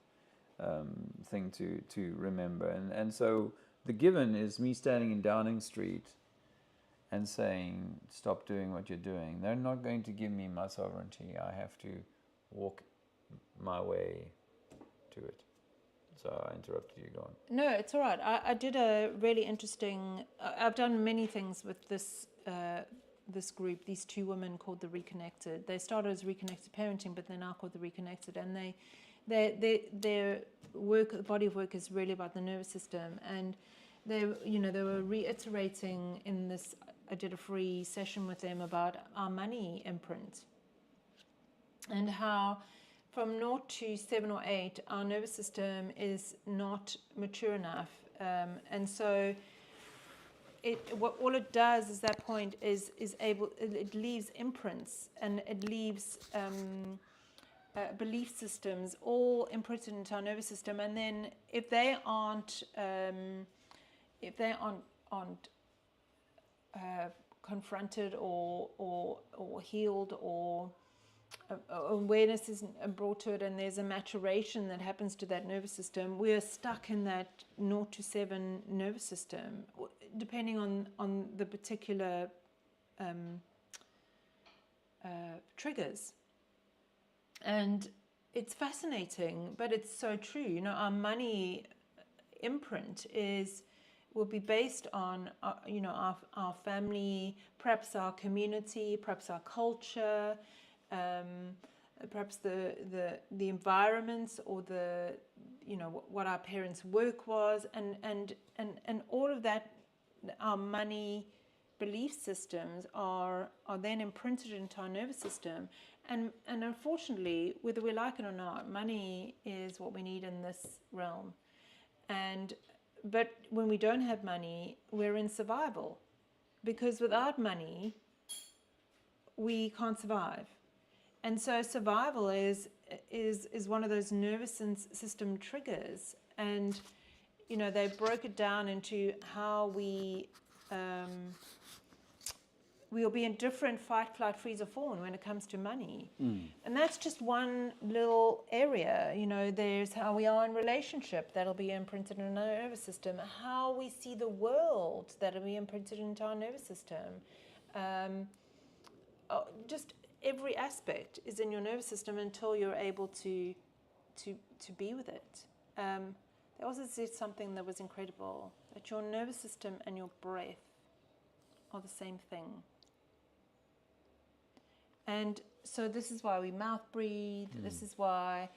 thing to remember. And so the given is me standing in Downing Street and saying, stop doing what you're doing. They're not going to give me my sovereignty. I have to walk my way to it. So I interrupted you. Go on. No, it's all right. I did a really interesting. I've done many things with this group. These two women called the Reconnected. They started as Reconnected Parenting, but they're now called the Reconnected. And their work, the body of work, is really about the nervous system. And they were reiterating in this. I did a free session with them about our money imprint and how from 0 to 7 or 8, our nervous system is not mature enough, and so all it does is that point is it leaves imprints, and it leaves belief systems all imprinted into our nervous system, and then if they aren't confronted or healed, or awareness isn't brought to it, and there's a maturation that happens to that nervous system, we're stuck in that 0 to 7 nervous system, depending on the particular triggers. And it's fascinating, but it's so true. Our money imprint will be based on our family, perhaps our community, perhaps our culture, perhaps the environments, or what our parents' work was, and all of that. Our money belief systems are then imprinted into our nervous system, and unfortunately, whether we like it or not, money is what we need in this realm. But when we don't have money, we're in survival, because without money, we can't survive. And so survival is one of those nervous system triggers. And they broke it down into how we'll be in different fight, flight, freeze, or fawn when it comes to money. And that's just one little area. There's how we are in relationship, that'll be imprinted in our nervous system. How we see the world, that'll be imprinted into our nervous system. Just every aspect is in your nervous system until you're able to be with it. They also said something that was incredible, that your nervous system and your breath are the same thing. And so this is why we mouth breathe. This is why,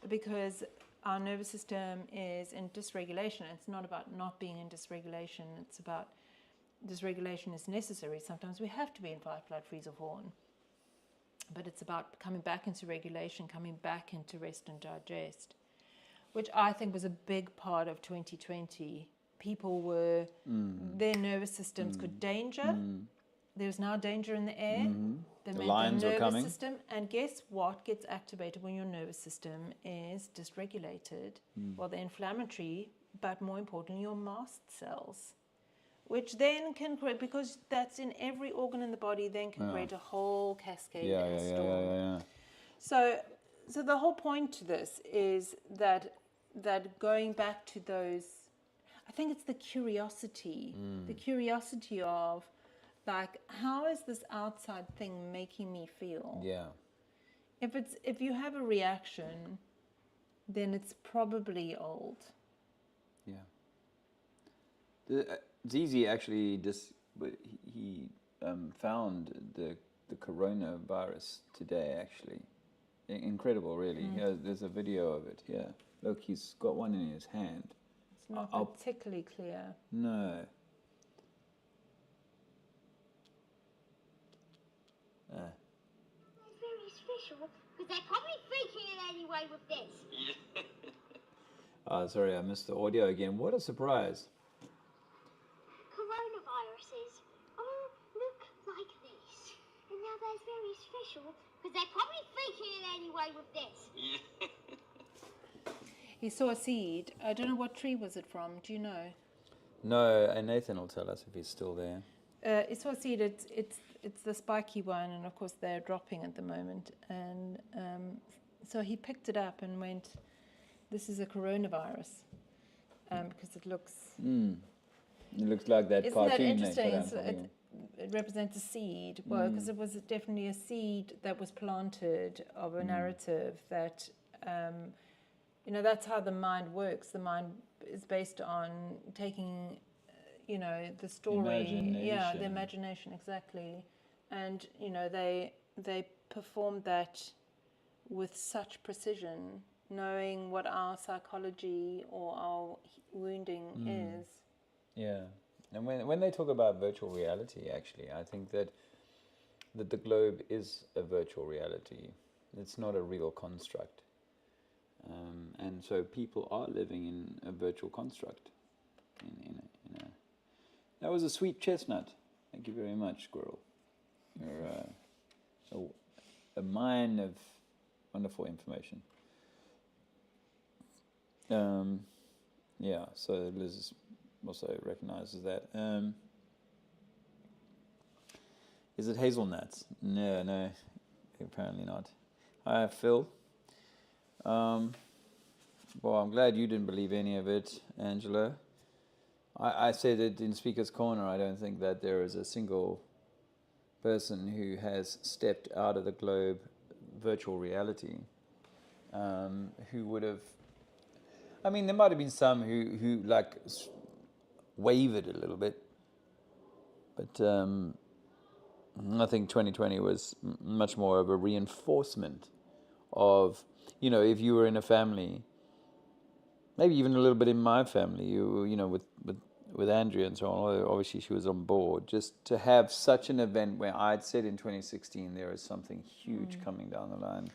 because our nervous system is in dysregulation. It's not about not being in dysregulation. It's about dysregulation is necessary. Sometimes we have to be in fight, flight, freeze, or fawn. But it's about coming back into regulation, coming back into rest and digest, which I think was a big part of 2020. People were, their nervous systems could danger. There's now danger in the air. The lions are coming. System, and guess what gets activated when your nervous system is dysregulated? Well, the inflammatory, but more importantly, your mast cells, which then can create, because that's in every organ in the body, then can create a whole cascade and storm. So the whole point to this is that going back to those, I think it's the curiosity of, like, how is this outside thing making me feel? Yeah. If you have a reaction, then it's probably old. Yeah. Zizi actually he found the coronavirus today, actually. Incredible, really. Yeah, there's a video of it here. Look, he's got one in his hand. It's not particularly clear. No. It's very special, because they're probably freaking it anyway with this. Oh, sorry, I missed the audio again. What a surprise. Coronaviruses look like this. And now they're very special, because they're probably freaking it anyway with this. He saw a seed. I don't know what tree was it from. Do you know? No, and Nathan will tell us if he's still there. He saw a seed. It's the spiky one, and of course they're dropping at the moment. And so he picked it up and went, "This is a coronavirus," because it looks. It looks like that Isn't that cartoon. interesting? It represents a seed. Well, because it was definitely a seed that was planted of a narrative that. That's how the mind works. The mind is based on taking, the story. The imagination, exactly. And, they performed that with such precision, knowing what our psychology or our wounding is. Yeah, and when they talk about virtual reality, actually, I think that the globe is a virtual reality. It's not a real construct, and so people are living in a virtual construct. In a That was a sweet chestnut. Thank you very much, squirrel. You're a mine of wonderful information. Yeah, so Liz also recognizes that. Is it hazelnuts? No, apparently not. Hi, Phil. Well, I'm glad you didn't believe any of it, Angela. I said it in Speaker's Corner. I don't think that there is a single person who has stepped out of the globe virtual reality who would have. I mean, there might have been some who like wavered a little bit, but I think 2020 was much more of a reinforcement of, if you were in a family, maybe even a little bit in my family, with Andrea and so on, obviously she was on board, just to have such an event where I'd said in 2016 there is something huge coming down the line.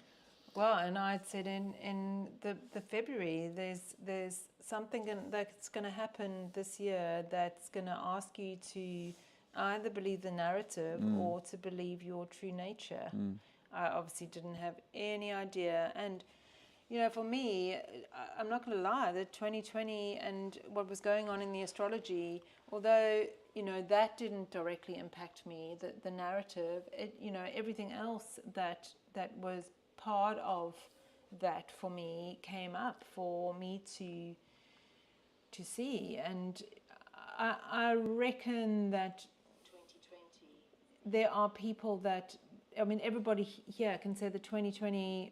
Well, and I'd said in the February, there's something that's going to happen this year that's going to ask you to either believe the narrative or to believe your true nature. I obviously didn't have any idea. And, for me, I'm not going to lie, that 2020 and what was going on in the astrology, although, that didn't directly impact me, the narrative, everything else that was part of that for me came up for me to see. And I reckon that 2020 there are people that, everybody here can say that 2020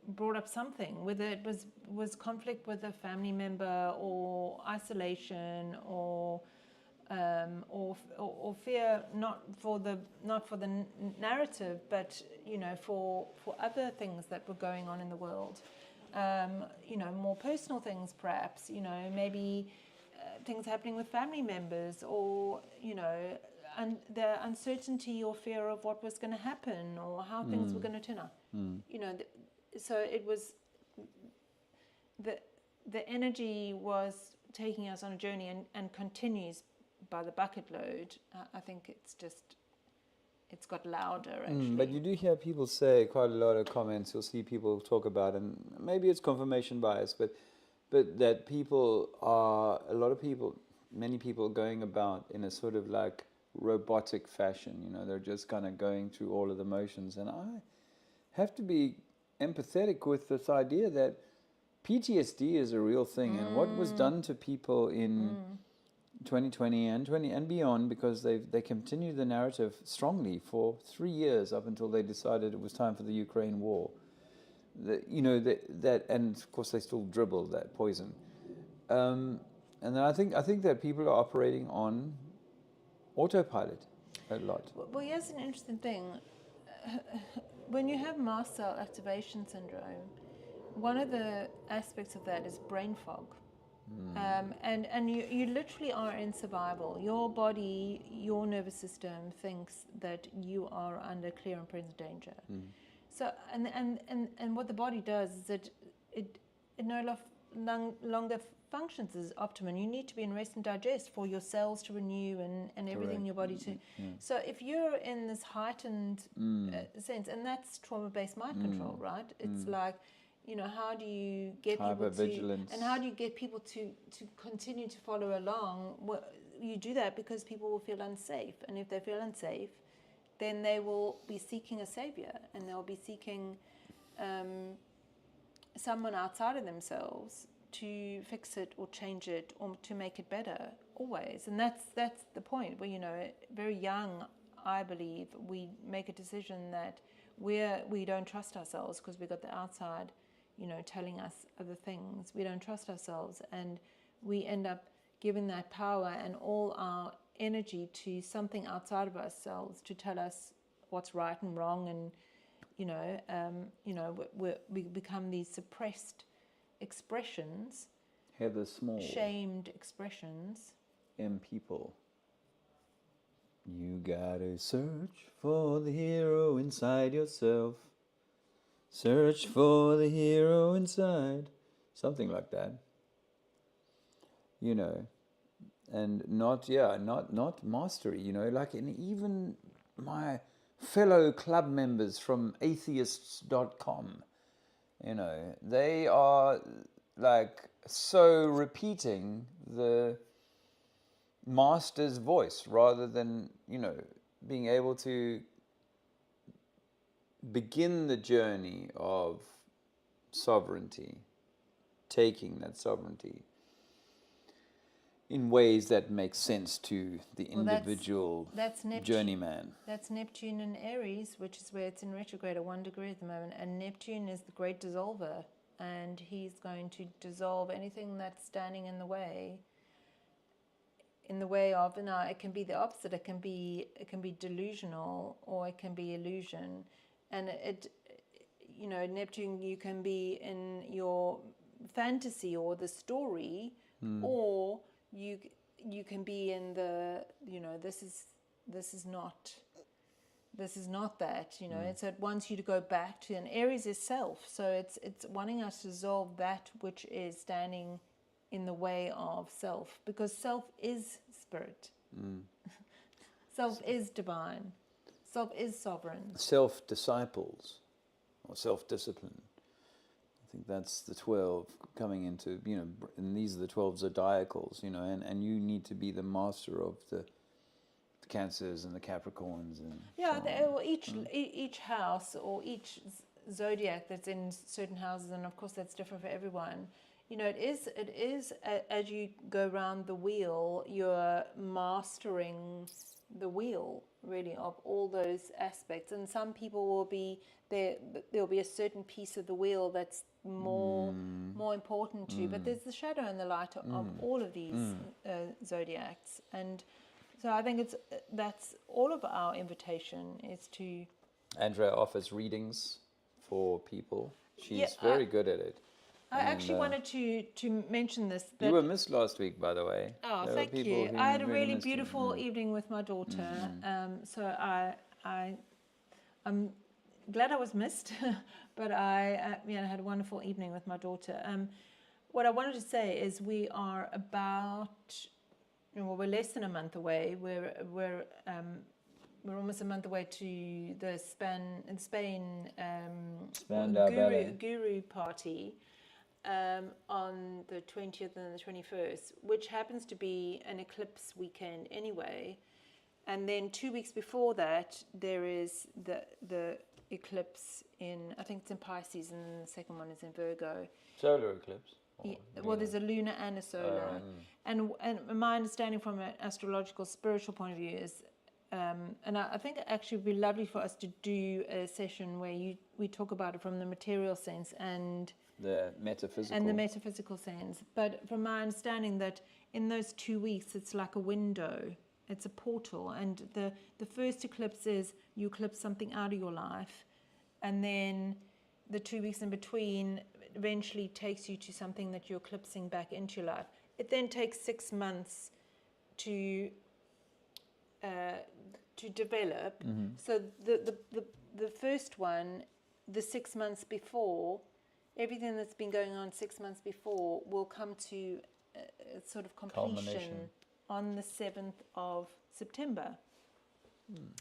brought up something, whether it was conflict with a family member or isolation or fear, not for the narrative, but for other things that were going on in the world, more personal things, perhaps, maybe things happening with family members, or and the uncertainty or fear of what was going to happen or how things were going to turn out. So it was the energy was taking us on a journey and continues by the bucket load. I think it's got louder, actually. But you do hear people say quite a lot of comments. You'll see people talk about, and maybe it's confirmation bias, but that many people going about in a sort of like robotic fashion. They're just kind of going through all of the motions. And I have to be empathetic with this idea that PTSD is a real thing, and what was done to people in 2020 and beyond, because they continued the narrative strongly for 3 years up until they decided it was time for the Ukraine war. That and of course they still dribble that poison. And then I think that people are operating on autopilot a lot. Well, here's an interesting thing. When you have mast cell activation syndrome, one of the aspects of that is brain fog. And you literally are in survival. Your body, your nervous system thinks that you are under clear and present danger. So and what the body does is it no longer functions as optimum. You need to be in rest and digest for your cells to renew and everything in your body to. So if you're in this heightened sense, and that's trauma-based mind control, right? It's like, how do you get people to, and how do you get people to continue to follow along? Well, you do that because people will feel unsafe, and if they feel unsafe, then they will be seeking a savior, and they'll be seeking someone outside of themselves to fix it or change it or to make it better, always. And that's the point where, very young, I believe, we make a decision that we don't trust ourselves because we got the outside telling us other things. We don't trust ourselves, and we end up giving that power and all our energy to something outside of ourselves to tell us what's right and wrong, and we become these suppressed expressions, Heather Small, shamed expressions. in people. You gotta search for the hero inside yourself. Search for the hero inside. Something like that. You know. And not mastery, you know, like, and even my fellow club members from atheists.com, you know, they are like so repeating the master's voice rather than, you know, being able to begin the journey of sovereignty, taking that sovereignty in ways that make sense to the individual journeyman. That's Neptune in Aries, which is where it's in retrograde at 1 degree at the moment. And Neptune is the great dissolver, and he's going to dissolve anything that's standing in the way. In the way of, now it can be the opposite. It can be delusional, or it can be illusion, and it, you know, Neptune, you can be in your fantasy or the story, or you can be in the, you know, this is not that, you know. So it wants you to go back to, and Aries is self, so it's wanting us to dissolve that which is standing in the way of self, because self is spirit. Self is divine. Self is sovereign. Self-disciples or self-discipline. I think that's the 12 coming into, you know, and these are the 12 zodiacals, you know, and you need to be the master of the Cancers and the Capricorns. And each house or each zodiac that's in certain houses, and of course that's different for everyone. You know, it is as you go around the wheel, you're mastering the wheel, really, of all those aspects. And some people will be there'll be a certain piece of the wheel that's more important to you, but there's the shadow and the light of all of these zodiacs. And so I think that's all of our invitation is to. Andrea offers readings for people. She's very good at it. I actually wanted to mention this. You were missed last week, by the way. Oh, thank you. I had a really beautiful evening with my daughter. So I'm glad I was missed, but I had a wonderful evening with my daughter. What I wanted to say is we are we're less than a month away. We're almost a month away to the Spain Guru party. On the 20th and the 21st, which happens to be an eclipse weekend anyway. And then 2 weeks before that, there is the eclipse in, I think it's in Pisces, and the second one is in Virgo. Solar eclipse? Well, there's a lunar and a solar. And my understanding from an astrological, spiritual point of view is, and I think it actually would be lovely for us to do a session where we talk about it from the material sense and the metaphysical sense. But from my understanding that in those 2 weeks, it's like a window, it's a portal. And the first eclipse is you eclipse something out of your life, and then the 2 weeks in between eventually takes you to something that you're eclipsing back into your life. It then takes 6 months to develop. So the first one, the 6 months before, everything that's been going on 6 months before will come to a sort of completion on the 7th of September.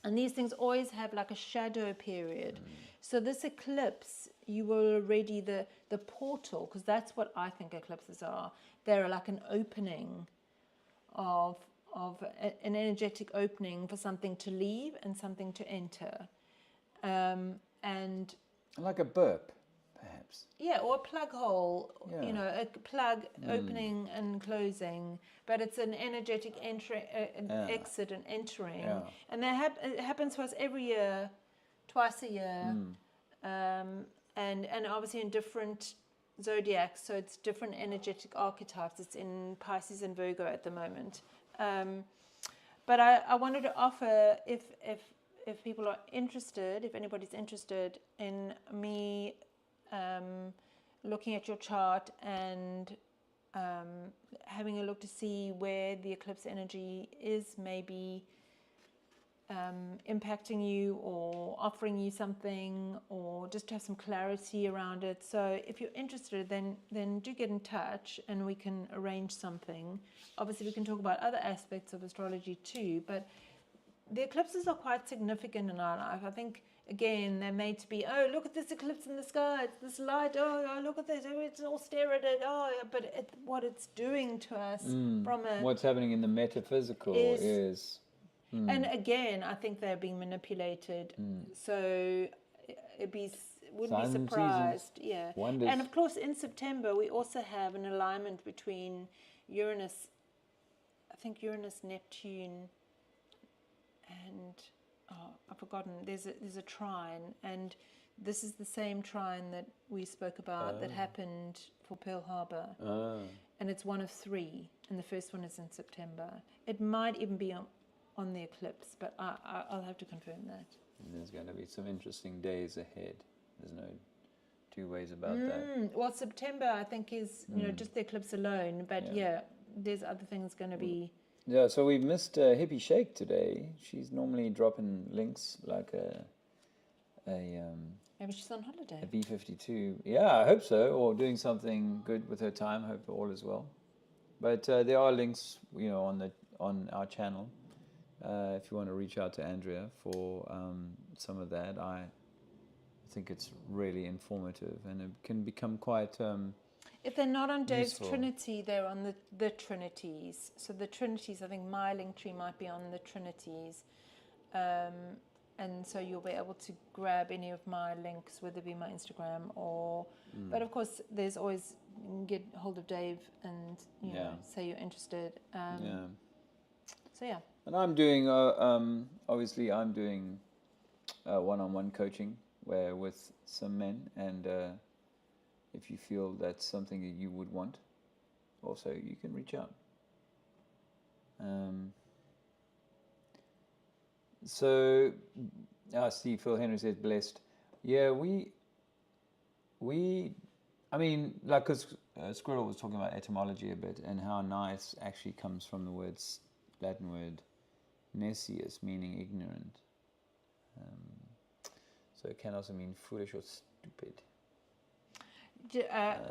And these things always have like a shadow period. So this eclipse, you were already the portal, because that's what I think eclipses are. They're like an opening of an energetic opening for something to leave and something to enter. And like a burp, perhaps. Yeah, or a plug hole, you know, a plug opening and closing, but it's an energetic exit and entering. And it happens for us every year, twice a year, and obviously in different zodiacs, so it's different energetic archetypes. It's in Pisces and Virgo at the moment. But I wanted to offer, if people are interested, if anybody's interested in me looking at your chart and having a look to see where the eclipse energy is maybe impacting you or offering you something, or just to have some clarity around it. So if you're interested, then do get in touch and we can arrange something. Obviously we can talk about other aspects of astrology too, but the eclipses are quite significant in our life. I think, again, they're made to be, oh, look at this eclipse in the sky, it's this light, oh, look at this, oh, it's all stare at it, oh, but what it's doing to us from a... What's happening in the metaphysical is And again, I think they're being manipulated. So wouldn't Signs be and surprised. seasons. Yeah. Wonders. And of course, in September, we also have an alignment between Uranus, I think Uranus, Neptune, and I've forgotten. There's a trine, and this is the same trine that we spoke about that happened for Pearl Harbor. And it's one of 3, and the first one is in September. It might even be on the eclipse, but I'll have to confirm that. And there's going to be some interesting days ahead. There's no two ways about that. Well, September, I think, is just the eclipse alone, but there's other things going to be. Yeah, so we've missed Hippie Shake today. She's normally dropping links like Maybe she's on holiday. a B-52. Yeah, I hope so, or doing something good with her time. Hope all is well. But there are links, on our channel. If you want to reach out to Andrea for some of that, I think it's really informative, and it can become quite if they're not on Dave's useful. Trinity, they're on the Trinities. So the Trinities, I think my link tree might be on the Trinities. And so you'll be able to grab any of my links, whether it be my Instagram or... But of course, there's always... You can get hold of Dave and, say you're interested. So, yeah. And I'm doing, obviously, I'm doing one-on-one coaching with some men, and if you feel that's something that you would want, also you can reach out. So, see, Phil Henry says blessed. Yeah, I mean, like, because Squirrel was talking about etymology a bit, and how nice actually comes from the Latin word nescius, meaning ignorant. So it can also mean foolish or stupid.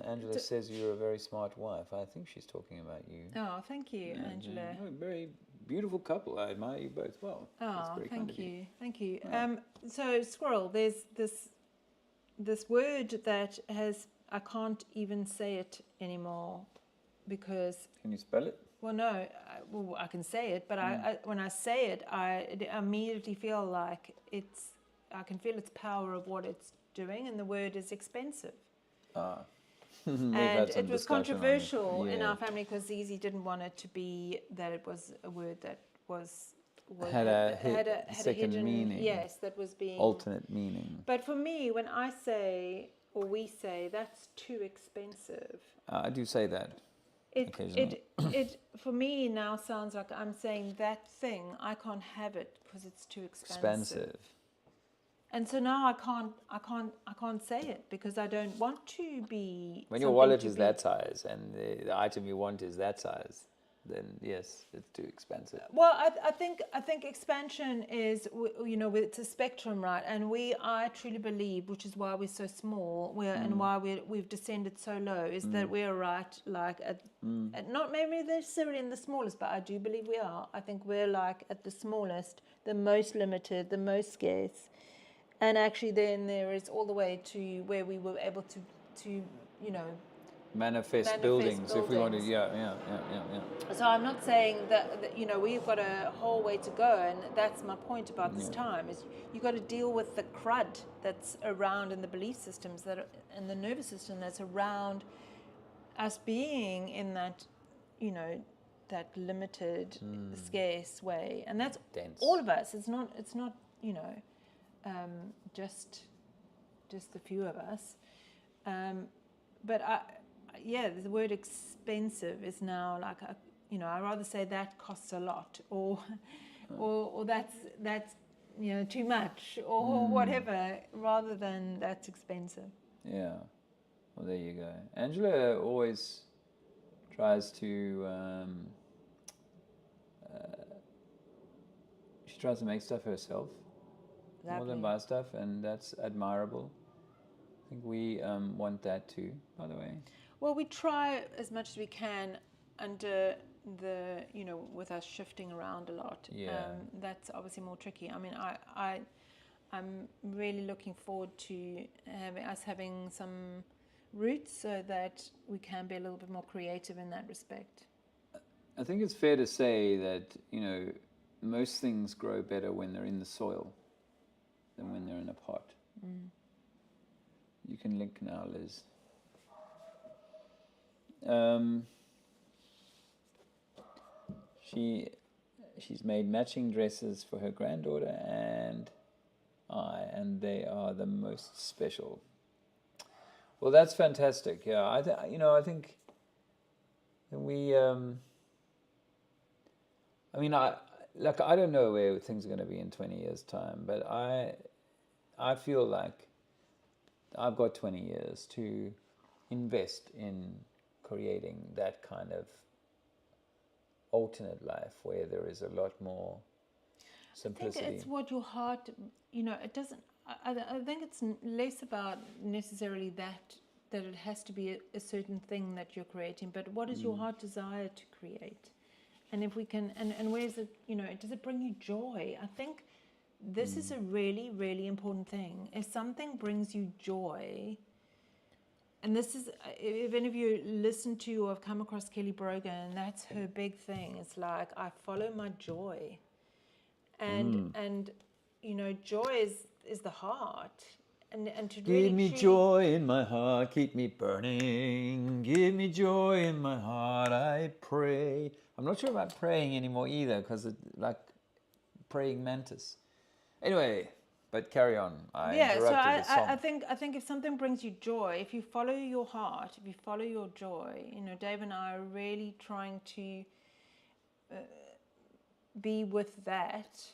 Angela says you're a very smart wife. I think she's talking about you. Oh, thank you, Angela. You're a very beautiful couple. I admire you both well. Oh, thank you. Thank you. So, Squirrel, there's this word that I can't even say it anymore because... Can you spell it? Well, no, I can say it, but when I say it, I immediately feel like I can feel its power of what it's doing, and the word is expensive. And it was controversial in our family because Zizi didn't want it to be that it was a word that had a second hidden meaning. Yes, that was being alternate meaning. But for me, when I say or we say that's too expensive, I do say that. It for me now sounds like I'm saying that thing I can't have it because it's too expensive. And so now I can't say it because I don't want to be. When your wallet is that size and the item you want is that size, then yes, it's too expensive. Well, I think expansion is, it's a spectrum, right? And I truly believe, which is why we're so small, and why we've descended so low, is that we're right, like at not maybe necessarily in the smallest, but I do believe we are. I think we're like at the smallest, the most limited, the most scarce. And actually then there is all the way to where we were able to manifest buildings if we want to, yeah. So I'm not saying that we've got a whole way to go, and that's my point about this time, is you've got to deal with the crud that's around in the belief systems and the nervous system that's around us being in that, that limited, scarce way. And that's dense. All of us. It's not just a few of us, but the word expensive is now like I rather say that costs a lot, or that's too much, or whatever, rather than that's expensive. Yeah, well there you go. Angela always tries to make stuff herself more than buy stuff, and that's admirable. I think we want that too, by the way. Well, we try as much as we can under the, with us shifting around a lot. Yeah. That's obviously more tricky. I mean, I'm really looking forward to having some roots so that we can be a little bit more creative in that respect. I think it's fair to say that, most things grow better when they're in the soil than when they're in a pot. You can link now, Liz. She's made matching dresses for her granddaughter and they are the most special. Well, that's fantastic. Yeah, I think we. I don't know where things are going to be in 20 years' time, but I feel like I've got 20 years to invest in creating that kind of alternate life where there is a lot more simplicity. I think it's what your heart, it doesn't, I think it's less about necessarily that it has to be a certain thing that you're creating, but what does your heart desire to create? And if we can, and where's it, does it bring you joy? I think this is a really, really important thing. If something brings you joy, and this is, if any of you listen to or have come across Kelly Brogan, that's her big thing. It's like, I follow my joy. And joy is the heart. And to really give me joy in my heart, keep me burning. Give me joy in my heart, I pray. I'm not sure about praying anymore either, because it's like praying mantis. Anyway, but carry on. I think if something brings you joy, if you follow your heart, if you follow your joy, Dave and I are really trying to be with that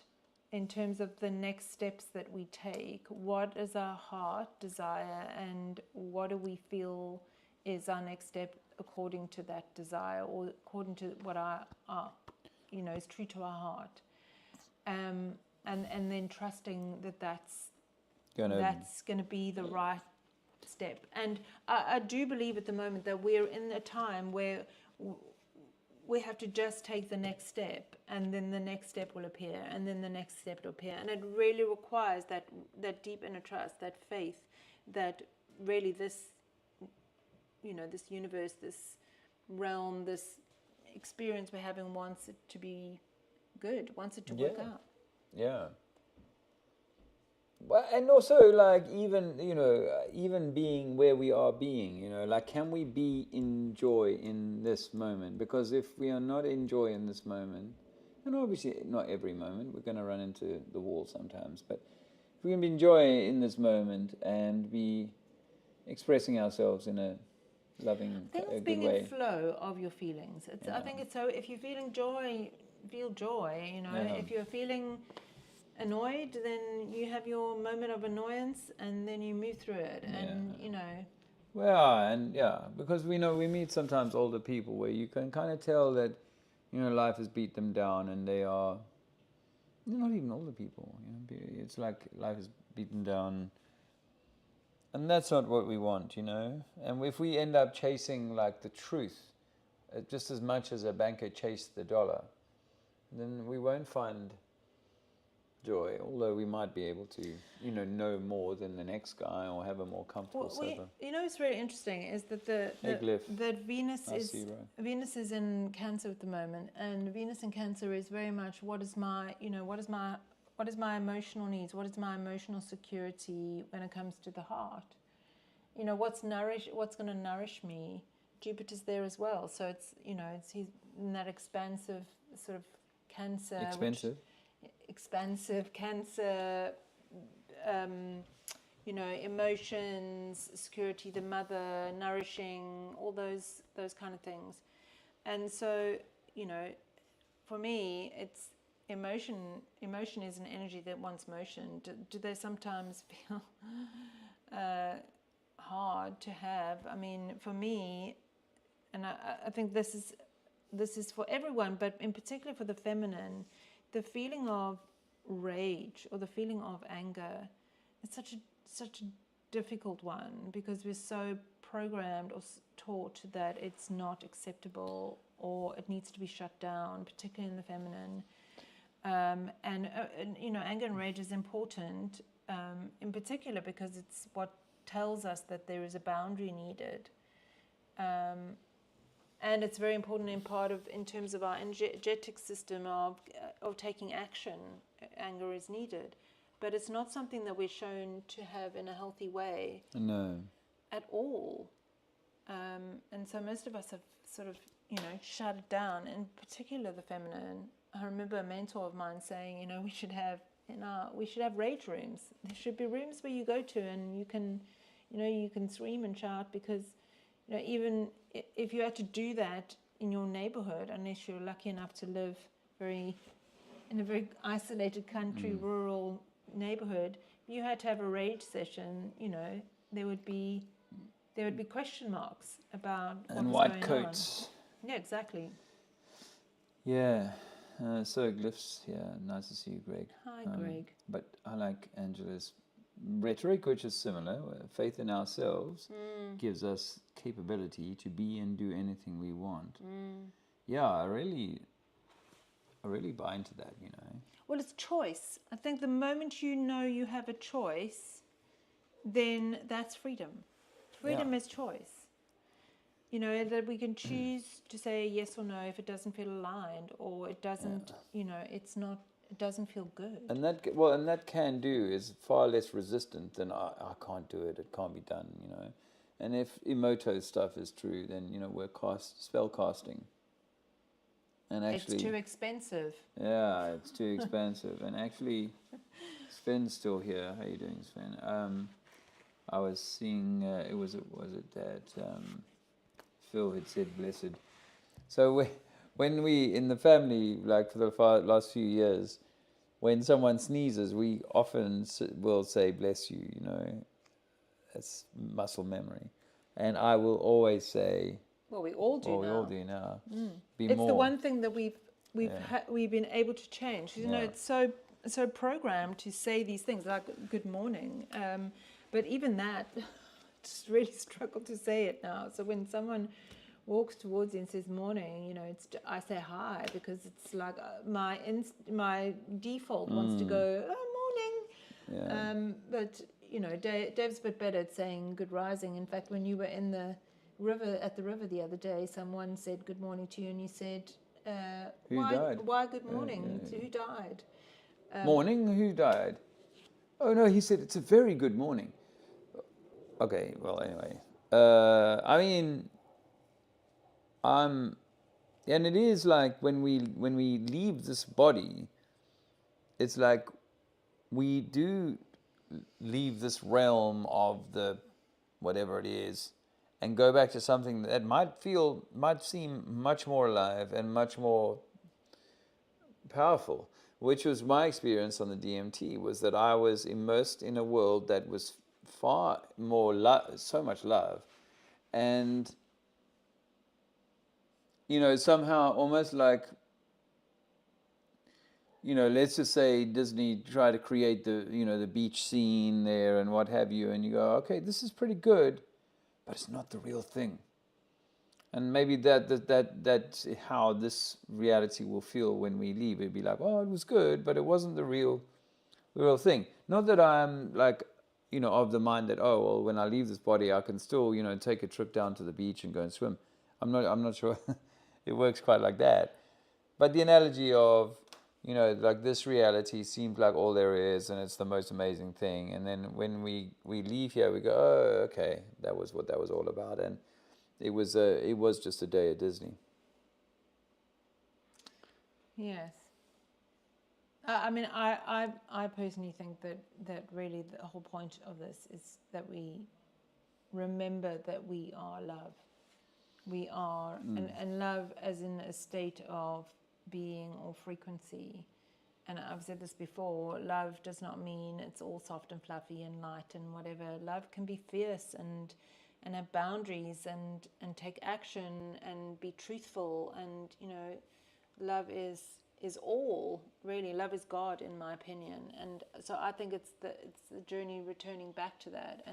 in terms of the next steps that we take. What is our heart desire, and what do we feel is our next step according to that desire, or according to what is true to our heart, and then trusting that's going to be the right step. And I do believe at the moment that we're in a time where we have to just take the next step, and then the next step will appear, and then the next step will appear. And it really requires that deep inner trust, that faith, that really this universe, this realm, this experience we're having wants it to be good, wants it to work out. Yeah. Well, and also, even being where we are being, can we be in joy in this moment? Because if we are not in joy in this moment, and obviously not every moment, we're going to run into the wall sometimes, but if we can be in joy in this moment and be expressing ourselves in a loving, I think it's being in flow of your feelings. I think it's so, if you're feeling joy, feel joy, If you're feeling annoyed, then you have your moment of annoyance, and then you move through it, and because we meet sometimes older people where you can kind of tell that life has beat them down, and they're not even older people, it's like life has beaten down, and that's not what we want, and if we end up chasing like the truth just as much as a banker chased the dollar, then we won't find joy, although we might be able to, know more than the next guy or have a more comfortable sofa. What's really interesting is that that Venus is in Cancer at the moment, and Venus in Cancer is very much what is my emotional needs, what is my emotional security when it comes to the heart. What's going to nourish me. Jupiter's there as well, so it's he's in that expansive sort of Cancer. Expansive Cancer, emotions, security, the mother, nourishing, all those kind of things. And so, for me, it's emotion. Emotion is an energy that wants motion. Do they sometimes feel hard to have? I mean, for me, I think this is for everyone, but in particular for the feminine, the feeling of rage or the feeling of anger, it's such a difficult one because we're so programmed or taught that it's not acceptable or it needs to be shut down, particularly in the feminine. And anger and rage is important, in particular because it's what tells us that there is a boundary needed. And it's very important in terms of our energetic system of taking action. Anger is needed, but it's not something that we're shown to have in a healthy way. No. At all. And so most of us have sort of, shut it down, in particular the feminine. I remember a mentor of mine saying, we should have rage rooms. There should be rooms where you go to and you can scream and shout because, even if you had to do that in your neighborhood, unless you're lucky enough to live in a very isolated country, rural neighborhood, you had to have a rage session, there would be question marks about what And was white going coats. on. Yeah, exactly. Yeah. So glyphs, nice to see you, Greg. Hi, Greg. But I like Angela's rhetoric, which is similar. Faith in ourselves gives us capability to be and do anything we want. Yeah, I really buy into that, Well, it's choice. I think the moment you have a choice, then that's freedom. Freedom is choice. That we can choose to say yes or no if it doesn't feel aligned or it doesn't, it doesn't feel good. And that can do is far less resistant than I can't do it, it can't be done, And if Emoto's stuff is true, then, we're spell casting. And actually, it's too expensive. Yeah, it's too expensive. And actually, Sven's still here. How you doing, Sven? I was seeing, was it that Phil had said blessed. So when we, in the family, like for the last few years, when someone sneezes, we often will say bless you, That's muscle memory. And I will always say... Well, we all do now. We all do now. It's the one thing that we've been able to change. It's so programmed to say these things like good morning. But even that, just really struggle to say it now. So when someone walks towards you and says morning, I say hi because it's like my default wants to go morning. Yeah. But Dave's a bit better at saying good rising. In fact, when you were in the river at the river the other day, someone said good morning to you, and you said, Who died? Why good morning? Who died? Morning? Who died? Oh no, he said it's a very good morning. Okay, well anyway, and it is like when we leave this body, it's like we do leave this realm of the whatever it is, and go back to something that might seem much more alive and much more powerful. Which was my experience on the DMT, was that I was immersed in a world that was far more so much love, and somehow almost like, let's just say Disney tried to create the beach scene there and what have you, and you go, okay, this is pretty good, but it's not the real thing. And maybe that's how this reality will feel when we leave. It'd be like, oh, it was good, but it wasn't the real thing. Not that I'm like, of the mind that, oh, well, when I leave this body, I can still, take a trip down to the beach and go and swim. I'm not sure it works quite like that. But the analogy of, like this reality seems like all there is, and it's the most amazing thing. And then when we leave here, we go, oh, okay, that was what that was all about. And it was just a day at Disney. Yes. I personally think that really the whole point of this is that we remember that we are love. We are, and love as in a state of being or frequency. And I've said this before, love does not mean it's all soft and fluffy and light and whatever. Love can be fierce and have boundaries and take action and be truthful, and love is all, really. Love is God, in my opinion. And so I think it's the journey returning back to that,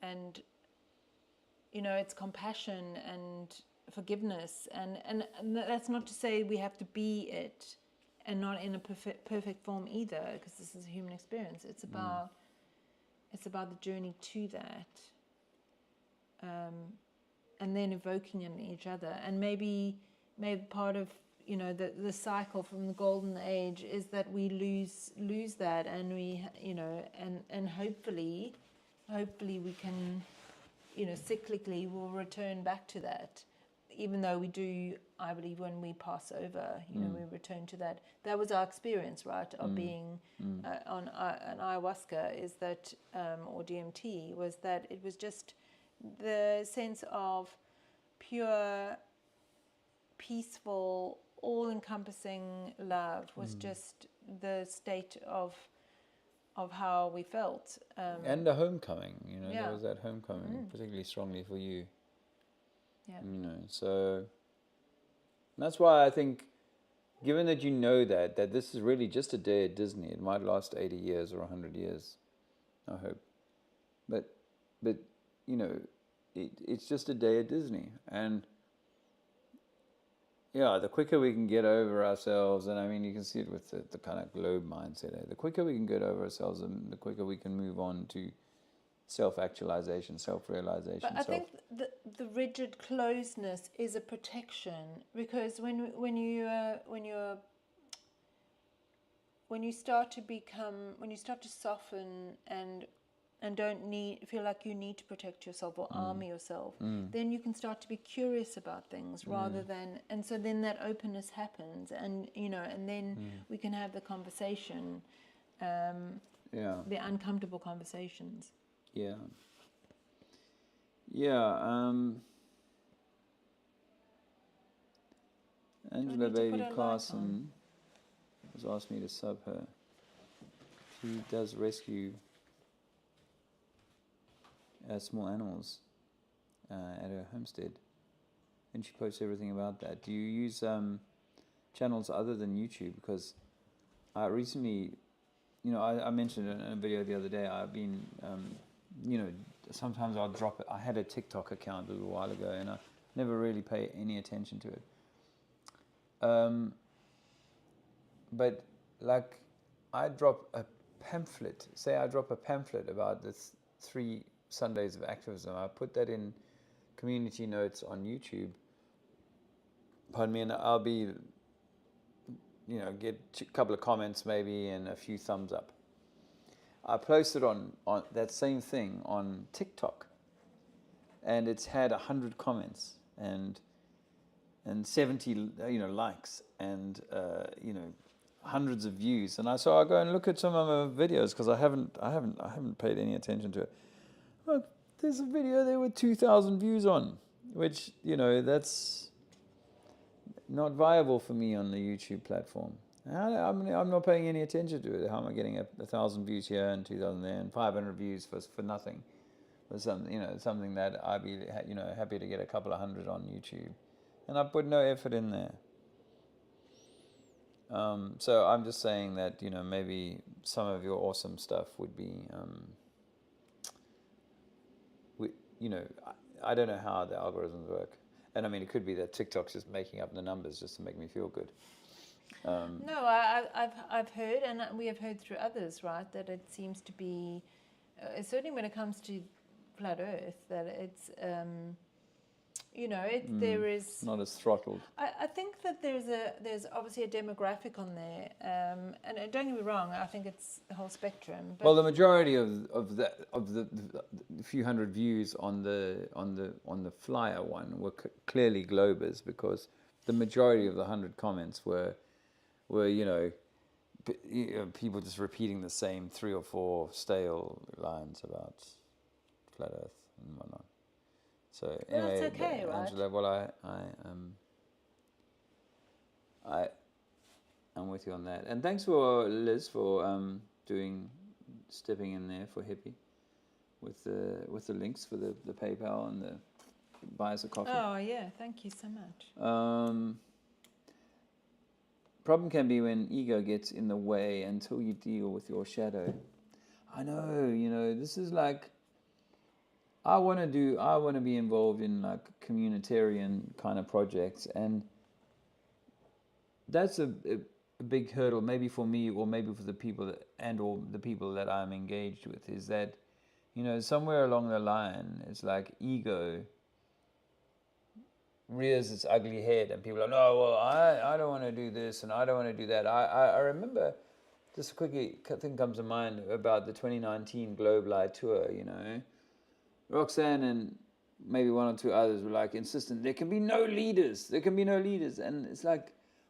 and it's compassion and forgiveness, and that's not to say we have to be it, and not in a perfect form either, because this is a human experience. It's about the journey to that, and then evoking in each other. And maybe part of the cycle from the golden age is that we lose that, and we and hopefully we can cyclically we'll return back to that. Even though we do, I believe, when we pass over, we return to that. That was our experience, right, of being on ayahuasca, is that, or DMT, was that it was just the sense of pure, peaceful, all-encompassing love was just the state of how we felt. And a homecoming, Yeah. there was that homecoming, particularly strongly for you. Yeah. So that's why I think, given that that this is really just a day at Disney, it might last 80 years or 100 years, I hope. But it's just a day at Disney. And yeah, the quicker we can get over ourselves, and I mean, you can see it with the kind of globe mindset, the quicker we can get over ourselves, and the quicker we can move on to self-actualization, self-realization. But I think the rigid closedness is a protection, because when you start to soften and don't feel like you need to protect yourself or armor yourself, then you can start to be curious about things rather than, and so then that openness happens, and and then we can have the conversation, the uncomfortable conversations. Yeah. Angela Baby Carson has asked me to sub her. She does rescue small animals at her homestead, and she posts everything about that. Do you use channels other than YouTube? Because I recently, I mentioned in a video the other day, I've been sometimes I'll drop it. I had a TikTok account a little while ago, and I never really pay any attention to it. But like, I drop a pamphlet. Say I drop a pamphlet about the 3 Sundays of activism. I put that in community notes on YouTube. Pardon me, and I'll be, get a couple of comments maybe and a few thumbs up. I posted on that same thing on TikTok, and it's had 100 comments and 70 likes and hundreds of views. And so I go and look at some of my videos, because I haven't paid any attention to it. Look, there's a video there with 2,000 views on, which that's not viable for me on the YouTube platform. I'm not paying any attention to it. How am I getting 1,000 views here and 2,000 there and 500 views for nothing? For something that I'd be happy to get a couple of hundred on YouTube, and I put no effort in there. So I'm just saying that maybe some of your awesome stuff would be, I don't know how the algorithms work, and I mean, it could be that TikTok's just making up the numbers just to make me feel good. No, I've heard, and we have heard through others, right, that it seems to be, certainly when it comes to flat Earth, that it's, there is not as throttled. I think that there's obviously a demographic on there, and don't get me wrong, I think it's the whole spectrum. But Well, the majority of the few hundred views on the flyer one were clearly Globers, because the majority of the 100 comments were people just repeating the same 3 or 4 stale lines about flat Earth and whatnot. So anyway, that's okay, right? Angela, well, I'm with you on that, and thanks for Liz for stepping in there for Hippie with the links for the PayPal and the buy us a coffee. Oh, yeah. Thank you so much. Problem can be when ego gets in the way until you deal with your shadow. I know, this is like, I want to be involved in like communitarian kind of projects, and that's a big hurdle, maybe for me or maybe for the people or the people that I'm engaged with, is that, somewhere along the line, it's like ego rears its ugly head, and people are, no, well, I don't want to do this and I don't want to do that. I remember, just quickly, thing comes to mind about the 2019 Globe Light Tour, Roxanne and maybe one or two others were like insistent, there can be no leaders. And it's like,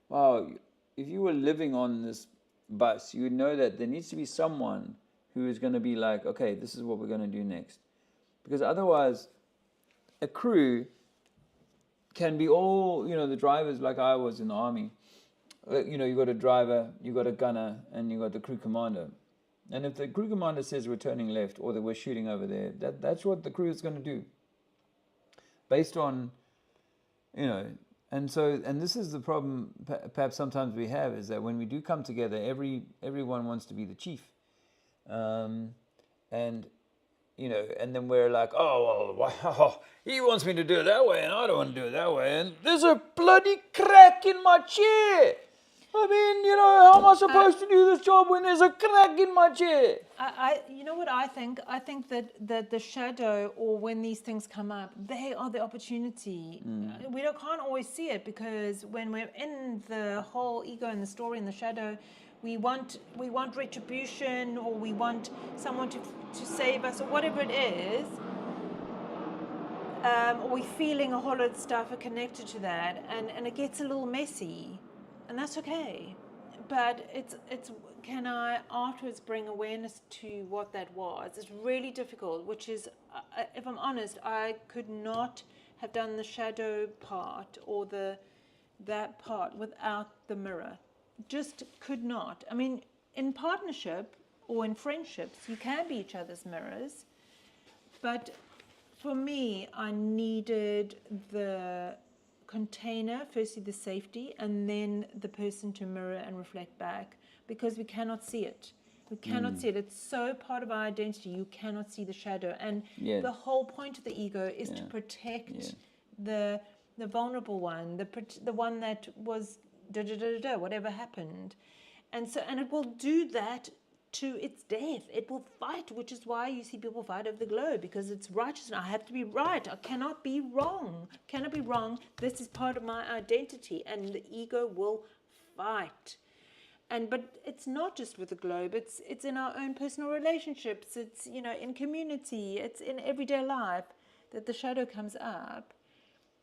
wow, if you were living on this bus, you would know that there needs to be someone who is going to be like, okay, this is what we're going to do next. Because otherwise, a crew can be all, the drivers, like I was in the army. You got a driver, you got a gunner, and you got the crew commander. And if the crew commander says we're turning left or that we're shooting over there, that's what the crew is going to do. Based on, and this is the problem perhaps sometimes we have, is that when we do come together, everyone wants to be the chief. And then we're like, oh, well, wow, he wants me to do it that way, and I don't want to do it that way, and there's a bloody crack in my chair. I mean, how am I supposed to do this job when there's a crack in my chair? You know what I think? I think that the shadow, or when these things come up, they are the opportunity. We can't always see it, because when we're in the whole ego and the story and the shadow, we want retribution, or we want someone to save us, or whatever it is. Or we're feeling a whole lot of stuff are connected to that, and it gets a little messy. And that's okay, but it's can I afterwards bring awareness to what that was? It's really difficult, which is, if I'm honest, I could not have done the shadow part or that part without the mirror. Just could not. I mean, in partnership or in friendships, you can be each other's mirrors, but for me, I needed the container, firstly the safety, and then the person to mirror and reflect back, because we cannot see it. It's so part of our identity. You cannot see the shadow, and the whole point of the ego is to protect the vulnerable one, the one that was whatever happened, and it will do that to its death. It will fight, which is why you see people fight over the globe, because it's righteous. I have to be right. I cannot be wrong. This is part of my identity, and the ego will fight. But it's not just with the globe. It's in our own personal relationships. It's in community. It's in everyday life that the shadow comes up,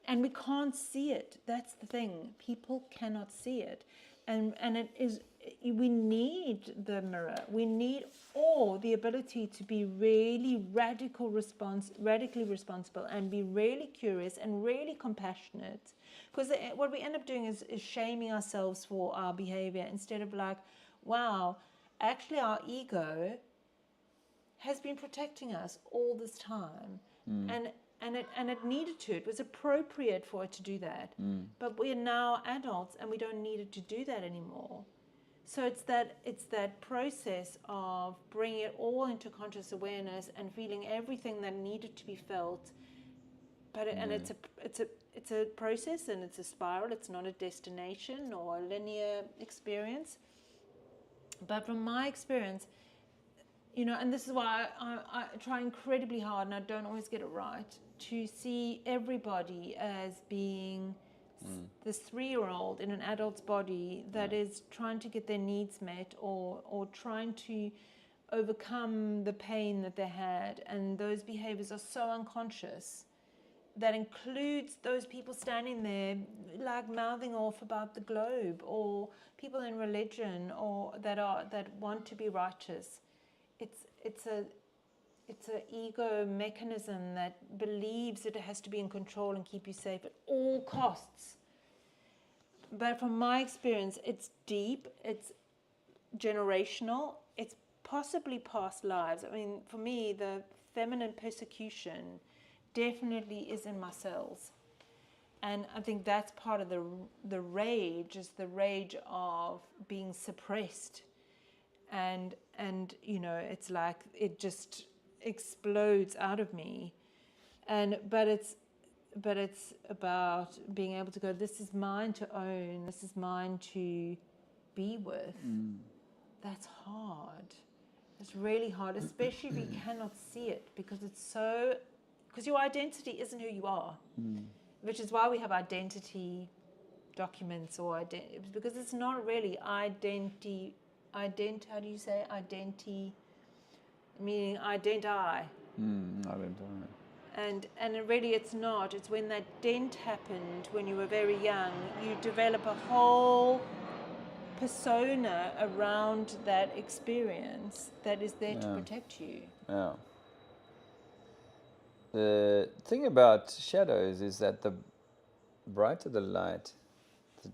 and we can't see it. That's the thing. People cannot see it, and it is. We need the mirror. We need the ability to be really radically responsible, and be really curious and really compassionate. Because what we end up doing is shaming ourselves for our behavior, instead of like, wow, actually our ego has been protecting us all this time. And it needed to. It was appropriate for it to do that. But we're now adults, and we don't need it to do that anymore. So it's that process of bringing it all into conscious awareness and feeling everything that needed to be felt. But it's a process, and it's a spiral. It's not a destination or a linear experience. But from my experience, and this is why I try incredibly hard, and I don't always get it right, to see everybody as being this 3-year-old in an adult's body that is trying to get their needs met, or trying to overcome the pain that they had. And those behaviors are so unconscious. That includes those people standing there like mouthing off about the globe, or people in religion, or that want to be righteous. It's an ego mechanism that believes that it has to be in control and keep you safe at all costs. But from my experience, it's deep, it's generational, it's possibly past lives. I mean, for me, the feminine persecution definitely is in my cells. And I think that's part of the rage, is the rage of being suppressed. And you know, it's like it just explodes out of me. But it's about being able to go, this is mine to own, this is mine to be with. That's hard. It's really hard, especially if you cannot see it, because your identity isn't who you are. Which is why we have identity documents, because it's not really identity, how do you say identity, meaning identi. Identity. And really it's not. It's when that dent happened when you were very young, you develop a whole persona around that experience that is there to protect you. Yeah. The thing about shadows is that the brighter the light, the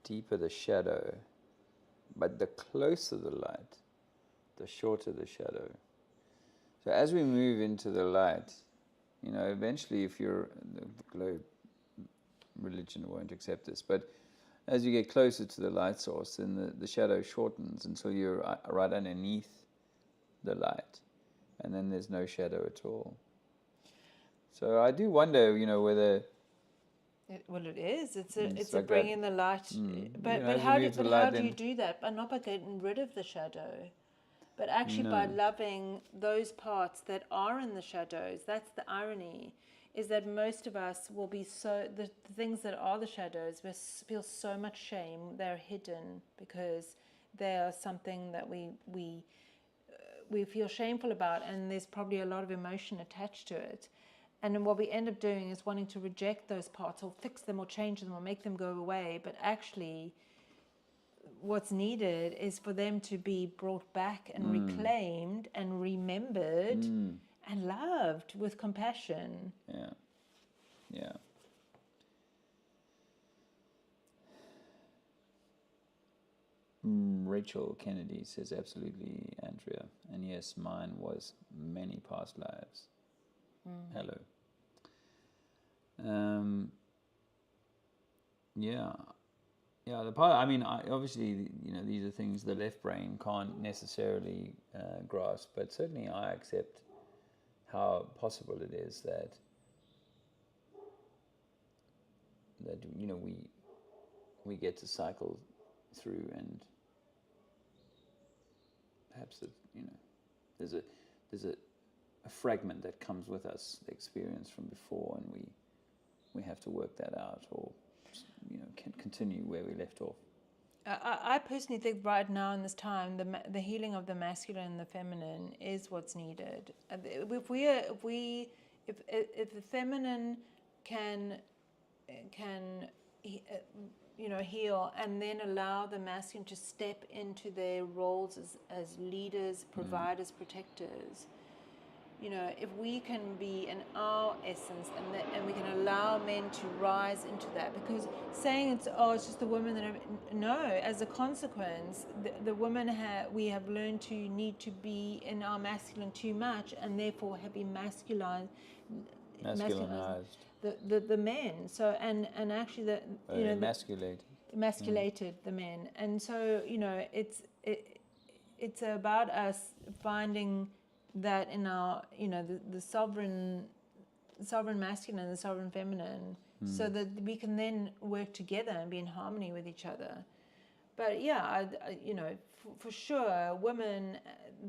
deeper the shadow, but the closer the light, the shorter the shadow. So as we move into the light, you know, eventually if you're, the globe religion won't accept this, but as you get closer to the light source, then the shadow shortens until you're right underneath the light, and then there's no shadow at all. So I do wonder, you know, whether... It is. It's like a bringing the light. But You know, how as you move to the light, do you then... do that? But not by getting rid of the shadow, but actually by loving those parts that are in the shadows. That's the irony, is that most of us will be the things that are the shadows, we feel so much shame. They're hidden because they are something that we feel shameful about, and there's probably a lot of emotion attached to it. And then what we end up doing is wanting to reject those parts or fix them or change them or make them go away. But actually, what's needed is for them to be brought back and reclaimed and remembered and loved with compassion. Yeah. Yeah. Rachel Kennedy says, absolutely, Andrea. And yes, mine was many past lives. Hello. Yeah, the part, I mean, obviously, you know, these are things the left brain can't necessarily grasp, but certainly I accept how possible it is that you know, we get to cycle through, and perhaps that, you know, there's a fragment that comes with us, the experience from before, and we have to work that out, or, you know, can continue where we left off. I personally think right now in this time, the healing of the masculine and the feminine is what's needed. If the feminine can you know, heal, and then allow the masculine to step into their roles as leaders, providers, protectors. You know, if we can be in our essence, and we can allow men to rise into that, because saying it's just the women that no, as a consequence, the women we have learned to need to be in our masculine too much, and therefore have been masculinized the men. So and actually emasculated the men, and so, you know, it's about us finding that in our, you know, the sovereign masculine and the sovereign feminine, so that we can then work together and be in harmony with each other. But yeah, you know, for sure, women,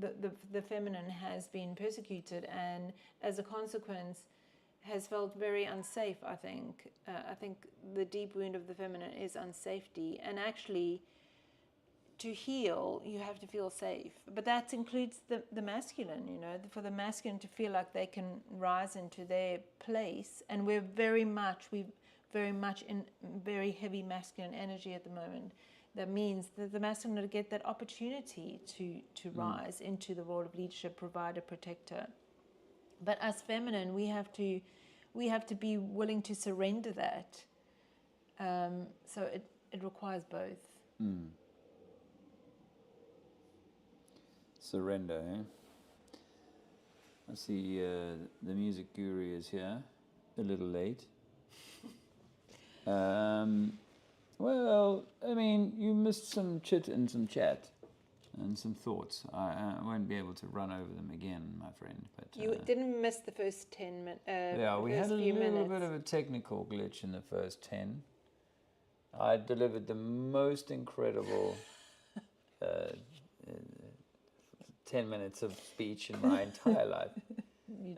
the feminine has been persecuted, and as a consequence has felt very unsafe. I think the deep wound of the feminine is unsafety, and actually, to heal, you have to feel safe. But that includes the masculine, you know, for the masculine to feel like they can rise into their place. And we're very much in very heavy masculine energy at the moment. That means that the masculine will get that opportunity to rise into the role of leadership, provider, protector. But as feminine, we have to be willing to surrender that. So it requires both. Surrender, I see the music guru is here, a little late. Well, I mean, you missed some chit and some chat and some thoughts. I won't be able to run over them again, my friend. But You didn't miss the first 10 minutes. yeah, we had a little bit of a technical glitch in the first 10. I delivered the most incredible 10 minutes of speech in my entire life.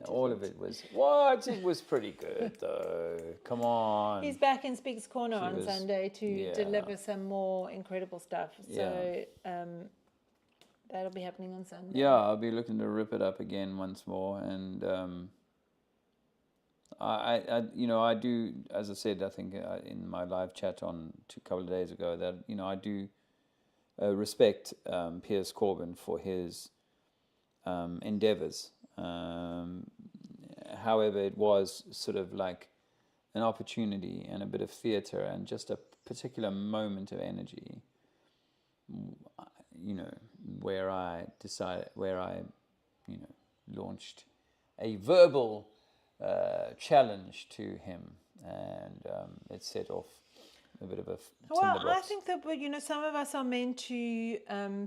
All of it was, what? It was pretty good, though. Come on. He's back in Speaks Corner on Sunday to deliver some more incredible stuff. So that'll be happening on Sunday. Yeah, I'll be looking to rip it up again once more. And I do, as I said, I think in my live chat on a couple of days ago, that, I do respect Piers Corbyn for his endeavours. However, it was sort of like an opportunity and a bit of theatre and just a particular moment of energy, where I launched a verbal challenge to him, and it set off a bit of a tinderbox. I think that some of us are meant to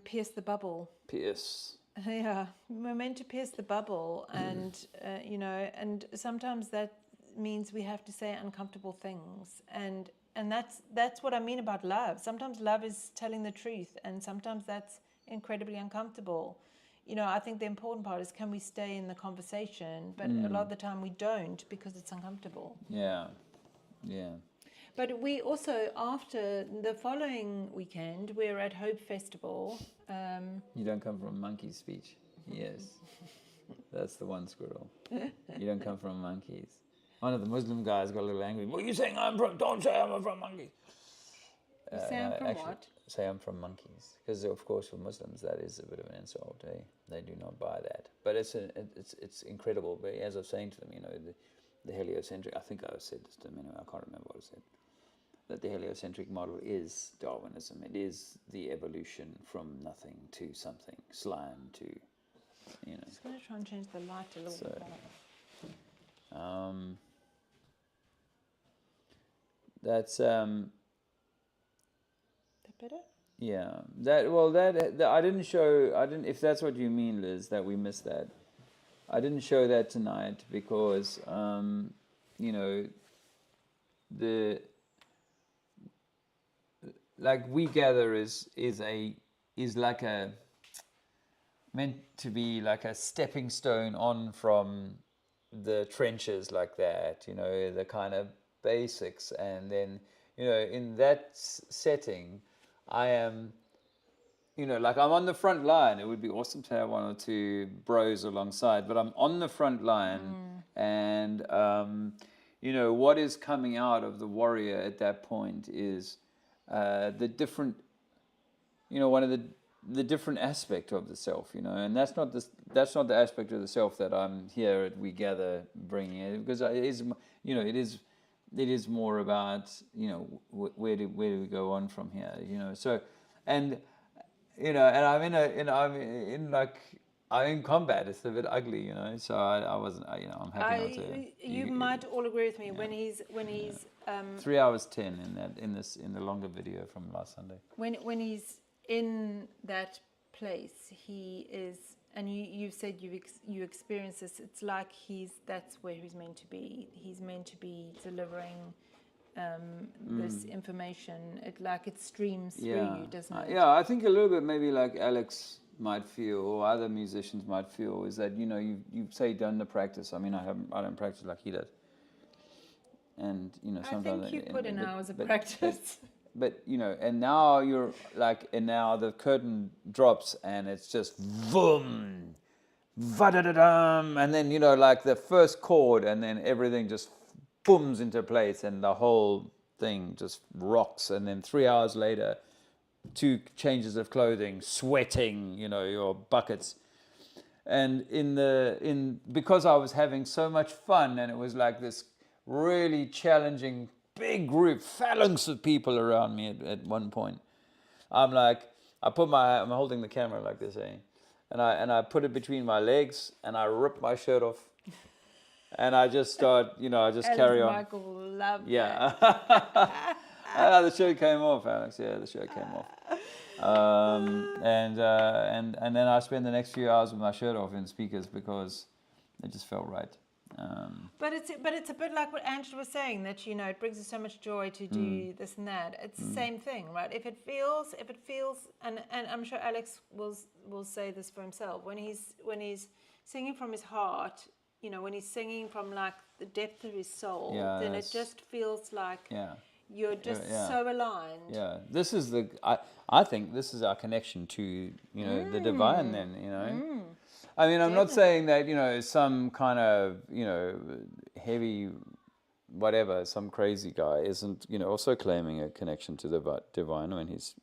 pierce the bubble. Pierce. Yeah, we're meant to pierce the bubble, and and sometimes that means we have to say uncomfortable things, and that's what I mean about love. Sometimes love is telling the truth, and sometimes that's incredibly uncomfortable. I think the important part is, can we stay in the conversation? But a lot of the time we don't, because it's uncomfortable. Yeah. But we also, after the following weekend, we're at Hope Festival. You don't come from a monkey's speech. Yes. That's the one squirrel. You don't come from monkeys. One of the Muslim guys got a little angry. What are you saying I'm from? Don't say I'm from monkeys. You say I'm from what? Say I'm from monkeys. Because, of course, for Muslims, that is a bit of an insult. Eh? They do not buy that. But it's incredible. But as I was saying to them, the heliocentric, I think I said this to them anyway, I can't remember what I said, that the heliocentric model is Darwinism. It is the evolution from nothing to something, slime to, I'm just going to try and change the light a little bit. That's That better? yeah. That I didn't. If that's what you mean, Liz, that we missed that. I didn't show that tonight because the like We Gather is like a meant to be like a stepping stone on from the trenches, like that, the kind of basics, and then in that setting I am like I'm on the front line. It would be awesome to have one or two bros alongside, but I'm on the front line, and what is coming out of the warrior at that point is the different, one of the different aspect of the self, and that's not the aspect of the self that I'm here at We Gather bringing it, because it is more about where do we go on from here, so and I'm in combat. It's a bit ugly, so I wasn't, I'm happy not to. You might all agree with me when he's 3 hours 10 in the longer video from last Sunday. When he's in that place, he is, and you've said you experience this. It's like that's where he's meant to be. He's meant to be delivering this information. It streams through you, doesn't it? Yeah, I think a little bit maybe like Alex might feel, or other musicians might feel, is that you say done the practice. I mean, I don't practice like he does, and sometimes I think you put in hours of practice. But and now you're like, and now the curtain drops and it's just boom, va-da-da-dum, and then like the first chord, and then everything just booms into place, and the whole thing just rocks. And then 3 hours later, 2 changes of clothing, sweating, your buckets. And because I was having so much fun, and it was like this really challenging big group, phalanx of people around me at one point. I'm holding the camera like this, and I put it between my legs, and I rip my shirt off, and I just start, I just carry on. Michael will love Yeah. that. The shirt came off, Alex. Yeah, the shirt came off. And then I spent the next few hours with my shirt off in speakers because it just felt right. But it's a bit like what Angela was saying, that it brings us so much joy to do this and that. It's the same thing, right? If it feels, and I'm sure Alex will say this for himself, when he's singing from his heart, when he's singing from like the depth of his soul, then it just feels like you're just so aligned. Yeah, this is I think this is our connection to the divine. Then I mean, I'm not saying that some kind of heavy whatever, some crazy guy isn't also claiming a connection to the divine when he's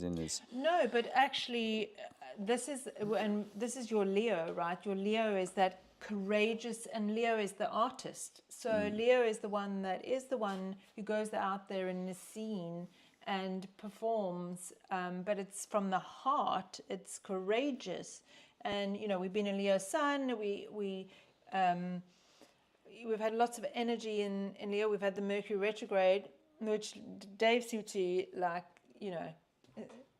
in his. No, but actually, this is your Leo, right? Your Leo is that courageous, and Leo is the artist. So Leo is the one who goes out there in the scene and performs, but it's from the heart. It's courageous, and we've been in Leo Sun. We've had lots of energy in Leo. We've had the Mercury retrograde, which Dave seemed to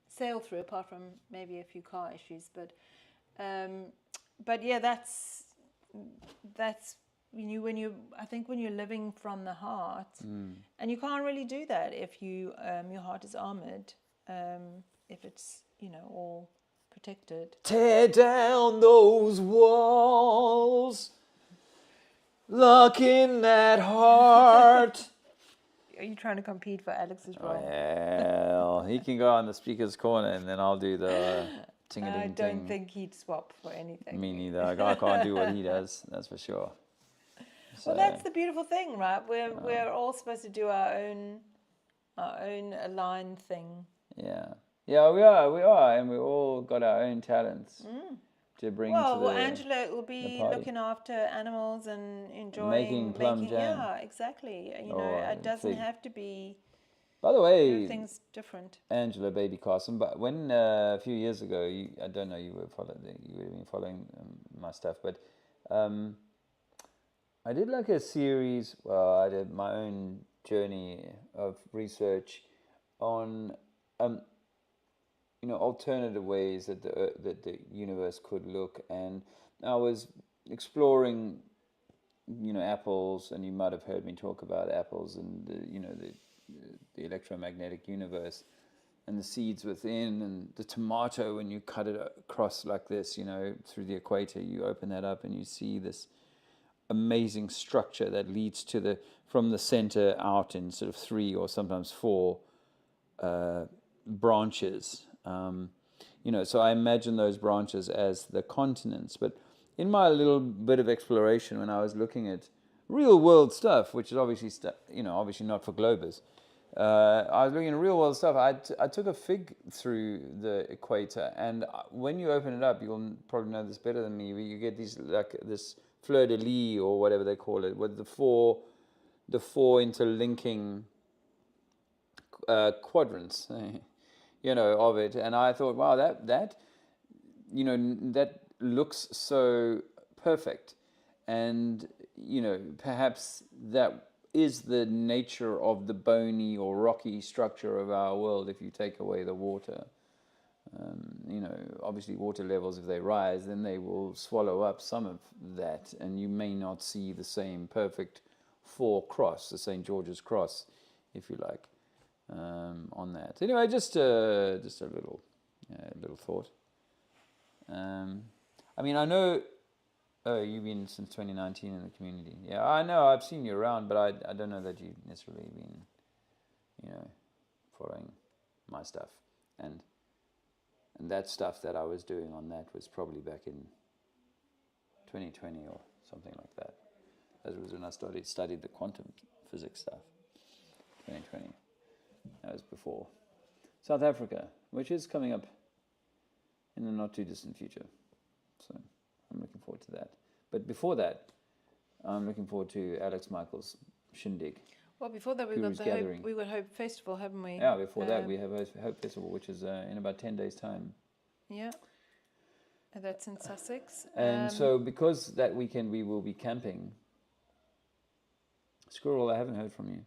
sail through, apart from maybe a few car issues. But yeah, that's I think when you're living from the heart, and you can't really do that if your heart is armored, if it's all protected. Tear down those walls, look in that heart. Are you trying to compete for Alex's role? Well, he can go on the speaker's corner, and then I'll do the ting-a-ding-ting. I don't think he'd swap for anything. Me neither. I can't do what he does. That's for sure. Well, that's the beautiful thing, right? We're all supposed to do our own aligned thing. Yeah, we are, and we all got our own talents to bring to the. Well, Angela will be looking after animals and enjoying making plum jam. Yeah, exactly. It doesn't have to be. By the way, everything's different. Angela, baby Carson. But when a few years ago, I don't know, you would have been following my stuff, but I did like a series. Well, I did my own journey of research on alternative ways that the universe could look, and I was exploring apples, and you might have heard me talk about apples and the electromagnetic universe and the seeds within, and the tomato, when you cut it across like this through the equator, you open that up and you see this amazing structure that leads to from the center out in sort of 3 or sometimes 4 branches. So I imagine those branches as the continents. But in my little bit of exploration, when I was looking at real world stuff, which is obviously not for Globers, I was looking at real world stuff. I took a fig through the equator, and when you open it up, you'll probably know this better than me. You get these this fleur de lis, or whatever they call it, with the four interlinking quadrants, of it. And I thought, wow, that looks so perfect, and perhaps that is the nature of the bony or rocky structure of our world. If you take away the water, obviously water levels, if they rise, then they will swallow up some of that, and you may not see the same perfect 4 cross, the St. George's cross, if you like, on that. Anyway, just a little thought. I know. Oh, you've been since 2019 in the community. Yeah, I know. I've seen you around, but I don't know that you've necessarily been, following my stuff. And that stuff that I was doing on that was probably back in 2020 or something like that. That was when I studied the quantum physics stuff. 2020. That was before South Africa, which is coming up in the not too distant future. So I'm looking forward to that. But before that, I'm looking forward to Alex Michael's shindig. Well, before that, we got the Hope Festival, haven't we? Yeah, before that, we have Hope Festival, which is in about 10 days' time. Yeah. That's in Sussex. And so because that weekend we will be camping, Squirrel, I haven't heard from you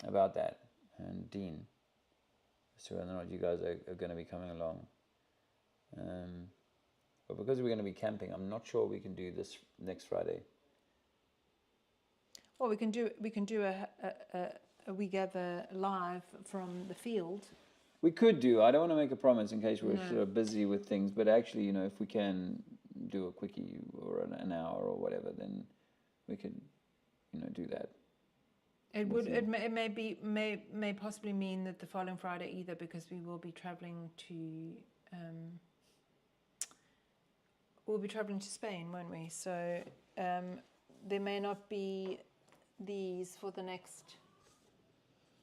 about that, and Dean, as to whether or not you guys are going to be coming along. But because we're going to be camping, I'm not sure we can do this next Friday. Well, we can do a We Gather live from the field. We could do. I don't want to make a promise in case we're sort of busy with things, but actually, you know, if we can do a quickie or an hour or whatever, then we could, you know, do that. It would. It may possibly mean that the following Friday either, because we will be traveling to. We'll be traveling to Spain, won't we? So there may not be these for the next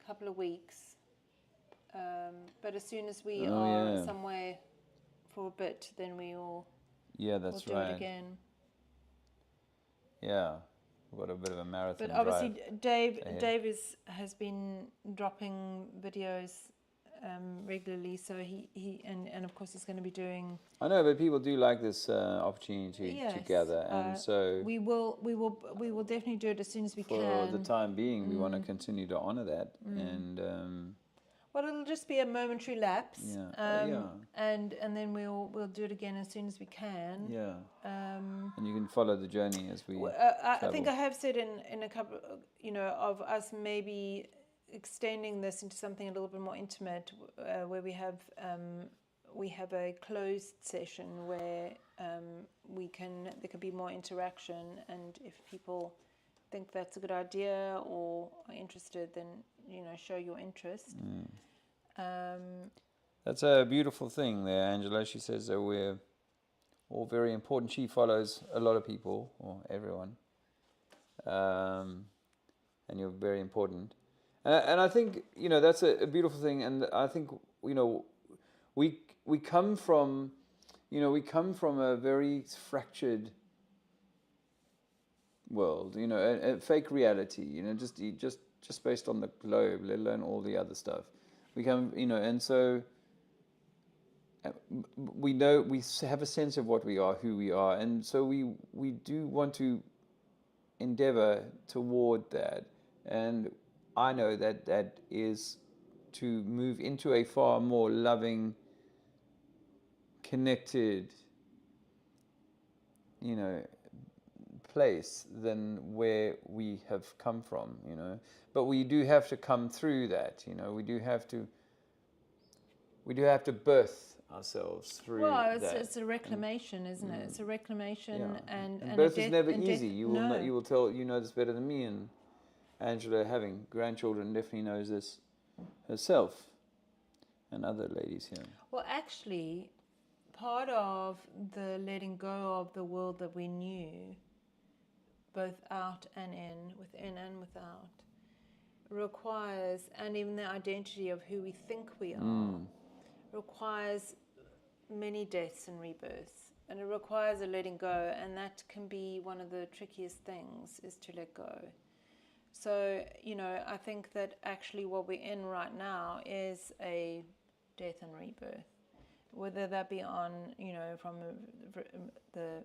couple of weeks. But as soon as we are somewhere for a bit, then we'll Yeah, that's do right. it again. Yeah, we've got a bit of a marathon. But obviously, drive Dave has been dropping videos regularly, so he and of course he's going to be doing. I know, but people do like this opportunity to gather, and so we will definitely do it as soon as we for can. the time being, we want to continue to honor that, and. Well, it'll just be a momentary lapse, Yeah. and then we'll do it again as soon as we can. Yeah. And you can follow the journey as we. I think I have said in a couple, of us maybe extending this into something a little bit more intimate, where we have a closed session where there can be more interaction, and if people think that's a good idea or are interested, then show your interest. That's a beautiful thing there, Angela. She says that we're all very important. She follows a lot of people, or everyone, and you're very important. And I think that's a beautiful thing. And I think we come from a very fractured world, a fake reality, just based on the globe, let alone all the other stuff. We come, and so we know, we have a sense of what we are, who we are, and so we do want to endeavor toward that. And I know that is to move into a far more loving, connected, place than where we have come from, But we do have to come through that, We do have to birth ourselves through that. Well, it's a reclamation, isn't it? It's a reclamation, and birth is never easy. You will tell this better than me, and Angela, having grandchildren, definitely knows this herself, and other ladies here. Well, actually, part of the letting go of the world that we knew, both out and in, within and without, requires, and even the identity of who we think we are, requires many deaths and rebirths. And it requires a letting go, and that can be one of the trickiest things, is to let go. So, I think that actually what we're in right now is a death and rebirth. Whether that be on, from the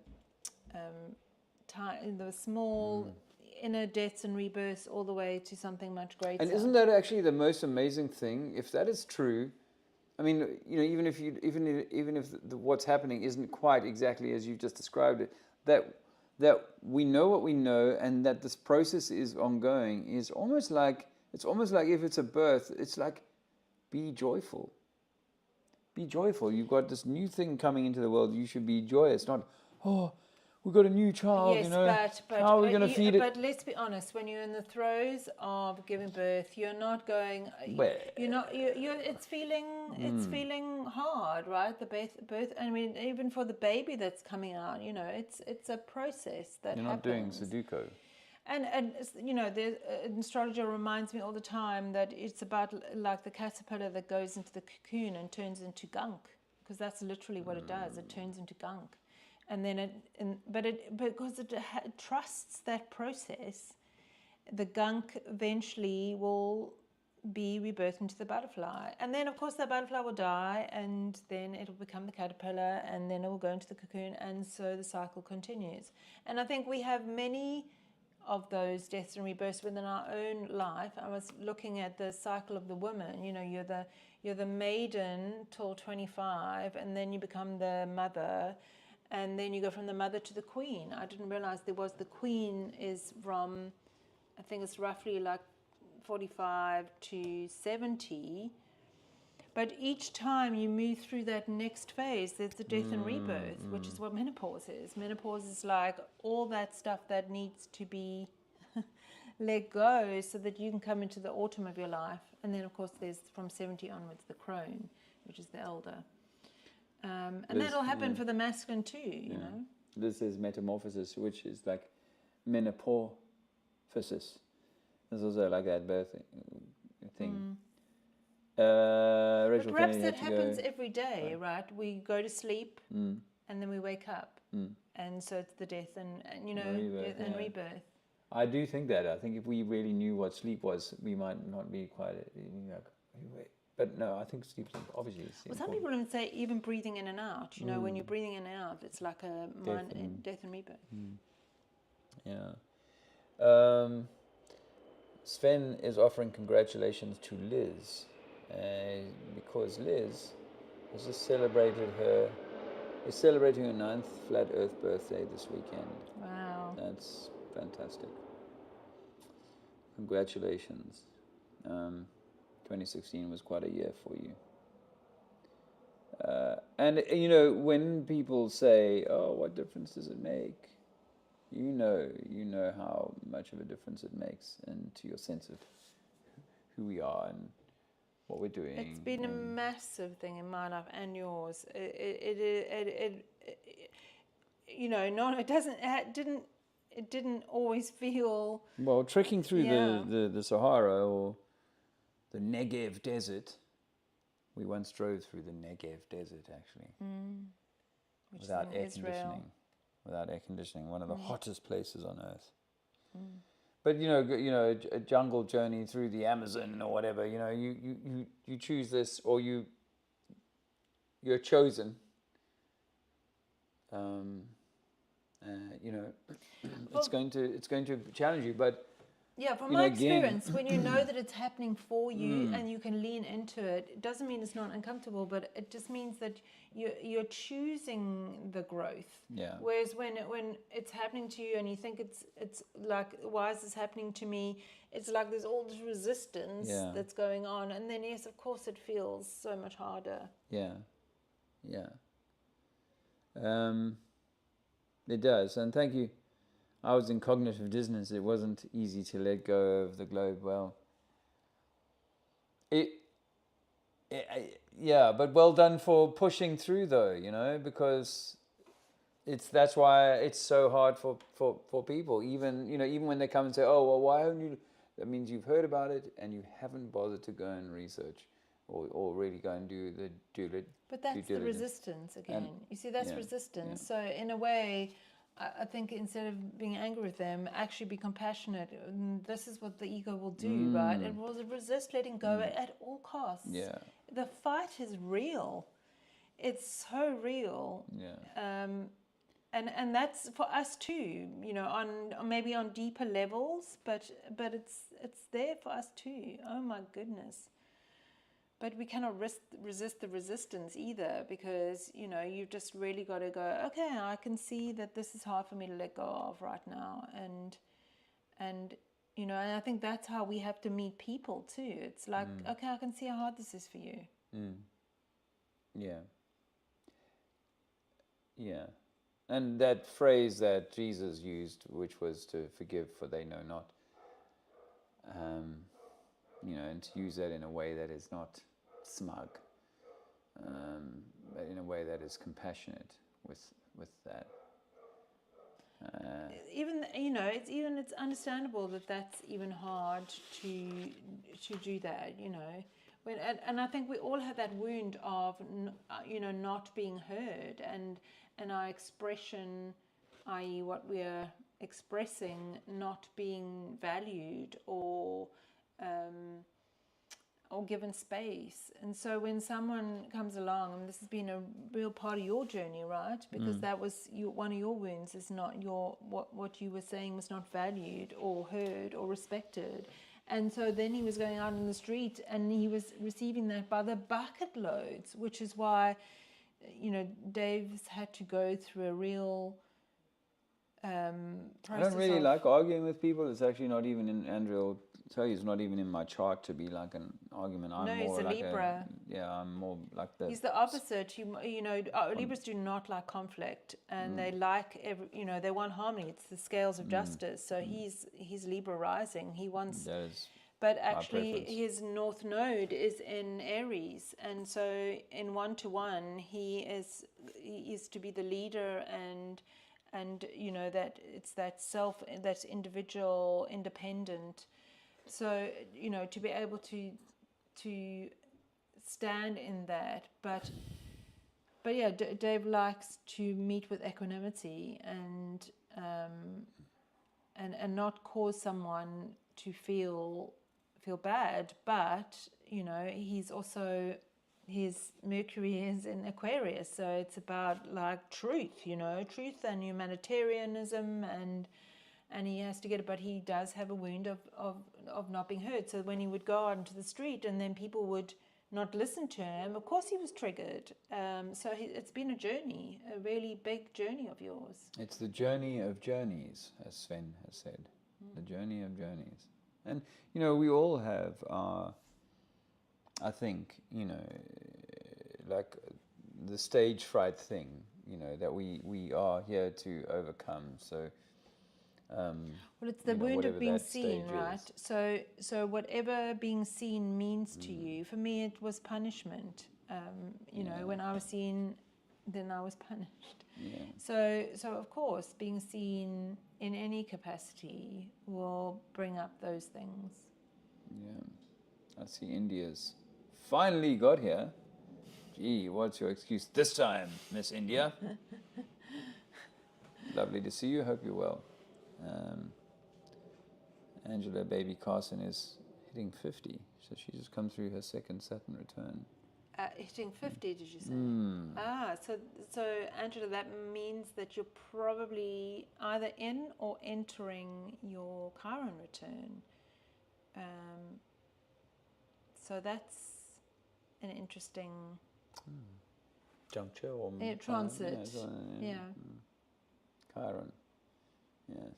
small inner deaths and rebirths all the way to something much greater. And isn't that actually the most amazing thing? If that is true, I mean, even if what's happening isn't quite exactly as you've just described it, that we know what we know, and that this process is ongoing, is almost like if it's a birth, it's like, be joyful. Be joyful. You've got this new thing coming into the world. You should be joyous, not, we've got a new child, Yes, but how are we going to feed it? But let's be honest, when you're in the throes of giving birth, you're not going, it's feeling hard, right? The birth, I mean, even for the baby that's coming out, it's a process that You're not happens. doing Sudoku. And an astrologer reminds me all the time that it's about like the caterpillar that goes into the cocoon and turns into gunk, because that's literally what it does. It turns into gunk, and then because it trusts that process, the gunk eventually will be rebirthed into the butterfly. And then, of course, the butterfly will die, and then it'll become the caterpillar, and then it will go into the cocoon, and so the cycle continues. And I think we have many of those deaths and rebirths within our own life. I was looking at the cycle of the woman. You know, you're the maiden till 25, and then you become the mother, and then you go from the mother to the queen. I didn't realize there was the queen is from, I think it's roughly like 45 to 70. But each time you move through that next phase, there's the death and rebirth, which is what menopause is. Menopause is like all that stuff that needs to be let go so that you can come into the autumn of your life. And then, of course, there's from 70 onwards the crone, which is the elder. And that'll happen for the masculine too, you know. This is metamorphosis, which is like menopausis. There's also like that birth thing. But perhaps that happens every day, right? We go to sleep and then we wake up. And so it's the death and you know, rebirth, death and rebirth. I do think that. I think if we really knew what sleep was, we might not be quite like, but no, I think sleep obviously is Well, some people would say even breathing in and out, you know, when you're breathing in and out, it's like a death and rebirth. Yeah. Sven is offering congratulations to Liz, because Liz has just celebrating her 9th flat Earth birthday this weekend. Wow. That's fantastic. Congratulations. 2016 was quite a year for you. And you know, when people say, "Oh, what difference does it make?" You know how much of a difference it makes, and to your sense of who we are and what we're doing. It's been a massive thing in my life and yours. You know, no, it didn't always feel. Well, trekking through the Sahara or the Negev Desert. We once drove through the Negev Desert, actually, without air conditioning. Without air conditioning, one of the hottest places on earth. But you know, a jungle journey through the Amazon or whatever. You know, you choose this, or you're chosen. You know, it's going to challenge you, but. Yeah, from my experience, when you know that it's happening for you and you can lean into it, it doesn't mean it's not uncomfortable, but it just means that you're choosing the growth. Yeah. Whereas when it's happening to you and you think it's like, why is this happening to me? It's like there's all this resistance that's going on, and then yes, of course, it feels so much harder. Yeah. It does, and thank you. I was in cognitive dissonance. It wasn't easy to let go of the globe. Well, but well done for pushing through, though. You know, because that's why it's so hard for people. Even when they come and say, "Oh, well, why haven't you?" That means you've heard about it and you haven't bothered to go and research, or really go and do the due diligence. But that's the resistance again. You see, that's resistance. So in a way, I think instead of being angry with them, actually be compassionate. This is what the ego will do, right? It will resist letting go at all costs. Yeah. The fight is real. It's so real. Yeah. And that's for us too, you know, maybe on deeper levels, but it's there for us too. Oh my goodness. But we cannot resist the resistance either, because, you know, you've just really got to go, okay, I can see that this is hard for me to let go of right now. And you know, and I think that's how we have to meet people too. It's like, okay, I can see how hard this is for you. Yeah. And that phrase that Jesus used, which was to forgive for they know not, you know, and to use that in a way that is not smug, but in a way that is compassionate with that. Even, you know, it's understandable that that's even hard to do that, you know. And I think we all have that wound of, you know, not being heard, and our expression, i.e. what we are expressing, not being valued or or given space. And so when someone comes along, and this has been a real part of your journey, right? Because that was one of your wounds, is not what you were saying was not valued or heard or respected. And so then he was going out in the street and he was receiving that by the bucket loads, which is why, Dave's had to go through a real process. I don't really like arguing with people. It's actually not even in, Andrew will tell you, it's not even in my chart to be like an argument. I'm No, more he's a like Libra. I'm more like the... He's the opposite. Libras do not like conflict, and they like they want harmony. It's the scales of justice. So he's Libra rising. He wants. That is But actually, preference. his North Node is in Aries, and so in 1-to-1, he is to be the leader, and that it's that self, that's individual, independent. So to be able to stand in that, but yeah, Dave likes to meet with equanimity and not cause someone to feel bad, but he's also, his Mercury is in Aquarius, so it's about like truth and humanitarianism, and he has to get it, but he does have a wound of not being heard. So when he would go out into the street and then people would not listen to him, of course he was triggered. So it's been a journey, a really big journey of yours. It's the journey of journeys, as Sven has said. The journey of journeys. And, we all have our, I think, like the stage fright thing, that we are here to overcome. So, well, it's the wound of being seen, right? So whatever being seen means to you, for me it was punishment. When I was seen, then I was punished. Yeah. So of course, being seen in any capacity will bring up those things. Yeah. I see India's finally got here. Gee, what's your excuse this time, Miss India? Lovely to see you. Hope you're well. Angela Baby Carson is hitting 50, so she's just come through her second Saturn return. Hitting 50, did you say? So Angela, that means that you're probably either in or entering your Chiron return. So that's an interesting Juncture or transit. Yeah. Chiron. Yeah.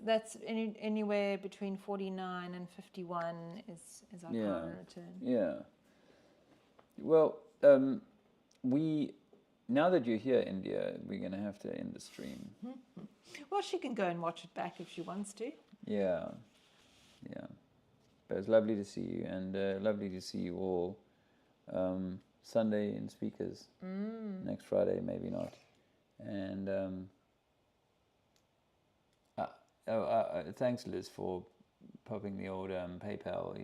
That's anywhere between 49 and 51 is our Chiron return. Yeah. Well, now that you're here, India, we're going to have to end the stream. Well, she can go and watch it back if she wants to. Yeah. But it's lovely to see you, and lovely to see you all Sunday in speakers. Next Friday, maybe not. And thanks, Liz, for popping the old PayPal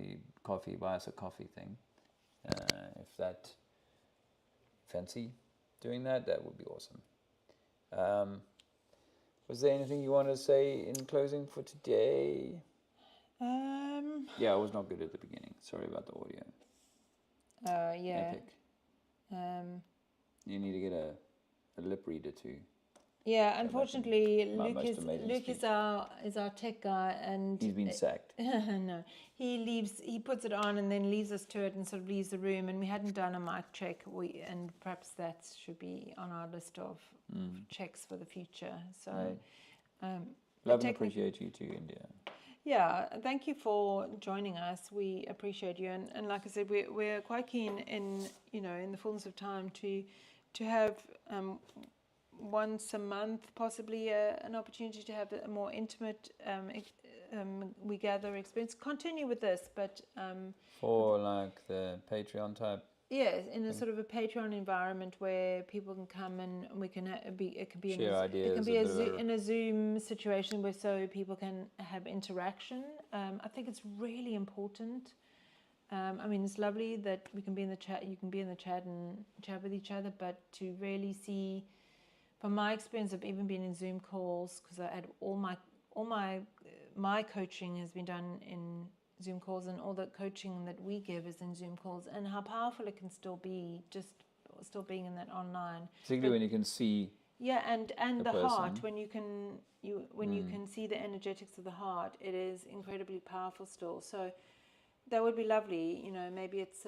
buy us a coffee thing. If that fancy doing that would be awesome. Was there anything you want to say in closing for today? Yeah, I was not good at the beginning. Sorry about the audio. Yeah. Epic. You need to get a lip reader too. Yeah, unfortunately, amazing Luke is our tech guy, and He's been sacked. No, he puts it on and then leaves us to it and sort of leaves the room. And we hadn't done a mic check. And perhaps that should be on our list of checks for the future. So, love and appreciate you too, India. Yeah, thank you for joining us. We appreciate you, and like I said, we're quite keen in the fullness of time to have once a month, possibly an opportunity to have a more intimate we gather experience. Continue with this, but for like the Patreon type. Yes, in a sort of a Patreon environment where people can come and we can share ideas. It can be in a Zoom situation where so people can have interaction. I think it's really important. I mean, it's lovely that we can be in the chat. You can be in the chat and chat with each other, but to really see, from my experience of even being in Zoom calls, because I had all my coaching has been done Zoom calls, and all the coaching that we give is in Zoom calls, and how powerful it can still be, just still being in that online. Particularly when you can see. Yeah, and the heart, person. when you can see the energetics of the heart, it is incredibly powerful still. So that would be lovely. You know, maybe it's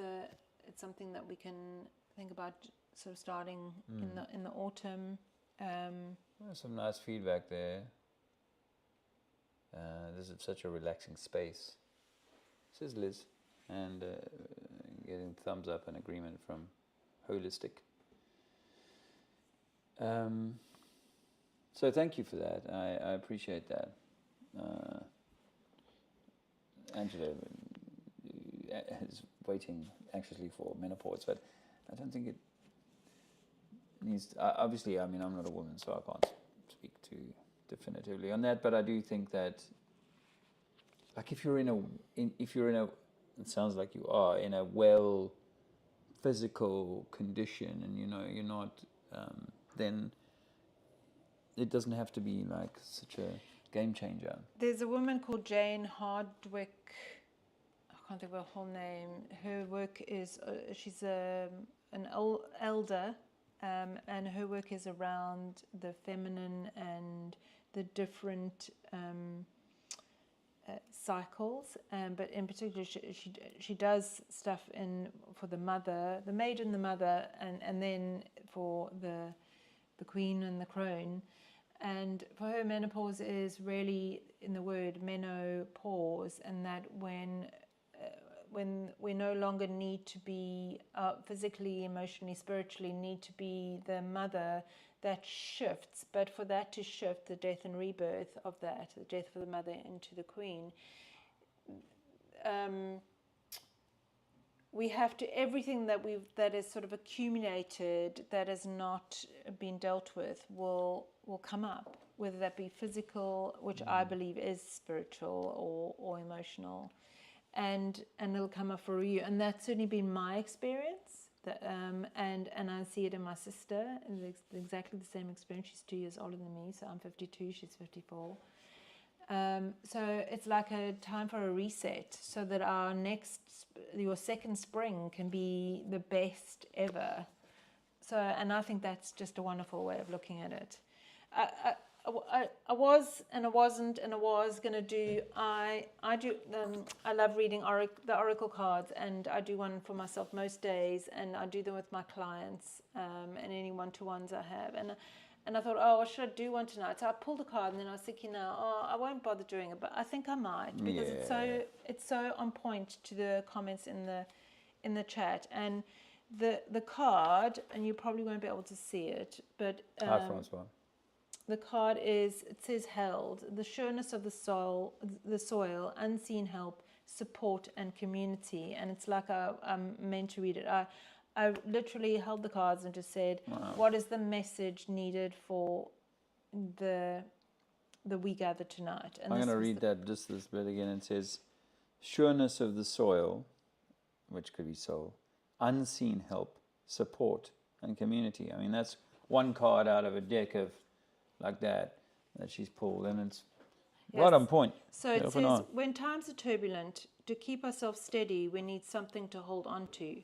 something that we can think about sort of starting in the autumn. There's some nice feedback there. This is such a relaxing space, says Liz, and getting thumbs up and agreement from Holistic. So thank you for that. I appreciate that. Angela is waiting anxiously for menopause, but I don't think it needs to, obviously, I mean, I'm not a woman, so I can't speak too definitively on that, but I do think that, like, if you're in a, it sounds like you are in a well physical condition, and you know you're not, then it doesn't have to be like such a game changer. There's a woman called Jane Hardwick. I can't think of her whole name. Her work is she's an elder, and her work is around the feminine and the different cycles. But in particular, she does stuff for the mother, the maiden, the mother, and then for the queen and the crone. And for her, menopause is really in the word menopause, and that when we no longer need to be physically, emotionally, spiritually, need to be the mother, that shifts. But for that to shift, the death and rebirth of that, the death of the mother into the queen, we have to, everything that is sort of accumulated, that has not been dealt with, will come up, whether that be physical, which I believe is spiritual, or emotional, and it'll come up for you. And that's certainly been my experience. And I see it in my sister, exactly the same experience. She's 2 years older than me, so I'm 52, she's 54. So it's like a time for a reset, so that your second spring can be the best ever. So, and I think that's just a wonderful way of looking at it. I was and I wasn't, and I was going to do. I love reading the oracle cards, and I do one for myself most days, and I do them with my clients, and any one-to-ones I have, and I thought, oh, should I do one tonight? So I pulled a card, and then I was thinking, I won't bother doing it, but I think I might, because it's so on point to the comments in the chat. And the card, and you probably won't be able to see it, but Hi, Francois. The card it says held, the sureness of the soil, unseen help, support, and community. And it's like I'm meant to read it. I literally held the cards and just said, wow, what is the message needed for the we gather tonight? And I'm going to read this bit again. It says, sureness of the soil, which could be soul, unseen help, support, and community. I mean, that's one card out of a deck of like that she's pulled, and it's right on point. So it says, when times are turbulent, to keep ourselves steady, we need something to hold on to.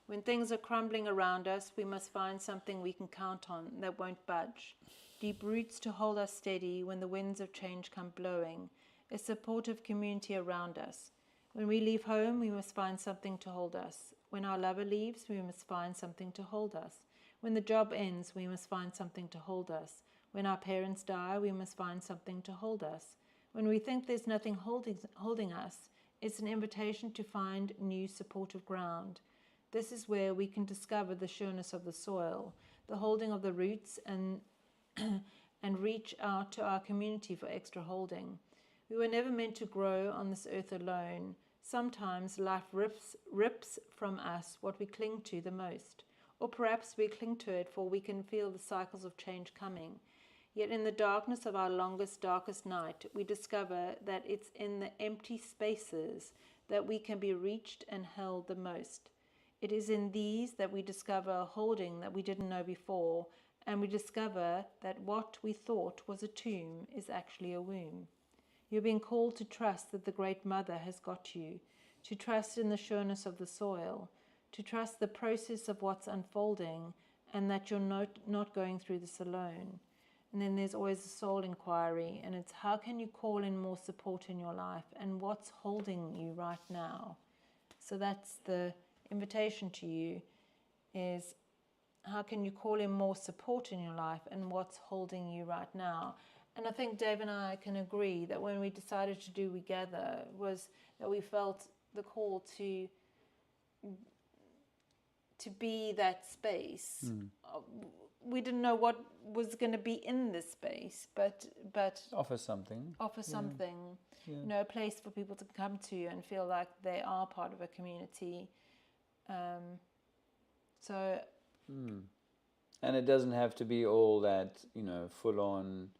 When things are crumbling around us, we must find something we can count on that won't budge. Deep roots to hold us steady when the winds of change come blowing. A supportive community around us. When we leave home, we must find something to hold us. When our lover leaves, we must find something to hold us. When the job ends, we must find something to hold us. When our parents die, we must find something to hold us. When we think there's nothing holding us, it's an invitation to find new supportive ground. This is where we can discover the sureness of the soil, the holding of the roots, and reach out to our community for extra holding. We were never meant to grow on this earth alone. Sometimes life rips from us what we cling to the most. Or perhaps we cling to it for we can feel the cycles of change coming. Yet in the darkness of our longest, darkest night, we discover that it's in the empty spaces that we can be reached and held the most. It is in these that we discover a holding that we didn't know before, and we discover that what we thought was a tomb is actually a womb. You're being called to trust that the Great Mother has got you, to trust in the sureness of the soil, to trust the process of what's unfolding, and that you're not going through this alone. And then there's always a soul inquiry, and it's how can you call in more support in your life, and what's holding you right now. So that's the invitation to you, is how can you call in more support in your life, and what's holding you right now. And I think Dave and I can agree that when we decided to do We Gather was that we felt the call to be that space. We didn't know what was going to be in this space, but Offer something. You know, a place for people to come to and feel like they are part of a community. And it doesn't have to be all that, you know, full on,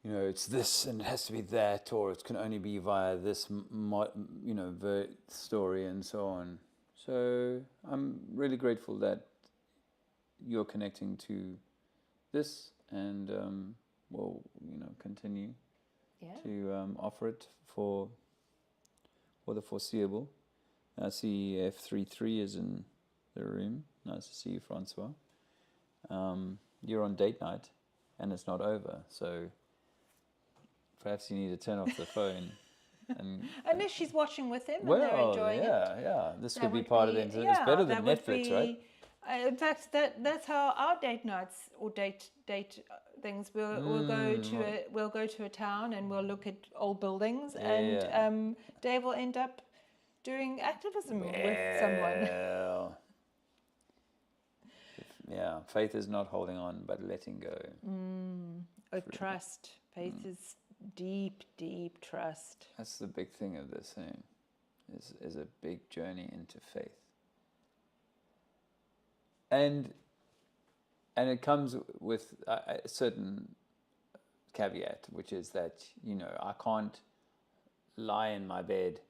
you know, it's this and it has to be that, or it can only be via this, you know, story and so on. So I'm really grateful that you're connecting to this, and we'll, you know, continue to offer it for the foreseeable. I see F33 is in the room. Nice to see you, Francois. You're on date night, and it's not over, so perhaps you need to turn off the phone. And unless she's watching with him and they're enjoying it. Yeah. This could be part of it. It's better than Netflix, right? In fact, that's how our date nights or date things. We'll go to a town and we'll look at old buildings, and Dave will end up doing activism with someone. Yeah, faith is not holding on, but letting go. Trust. Faith is deep, deep trust. That's the big thing of this thing, is a big journey into faith. And it comes with a certain caveat, which is that, you know, I can't lie in my bed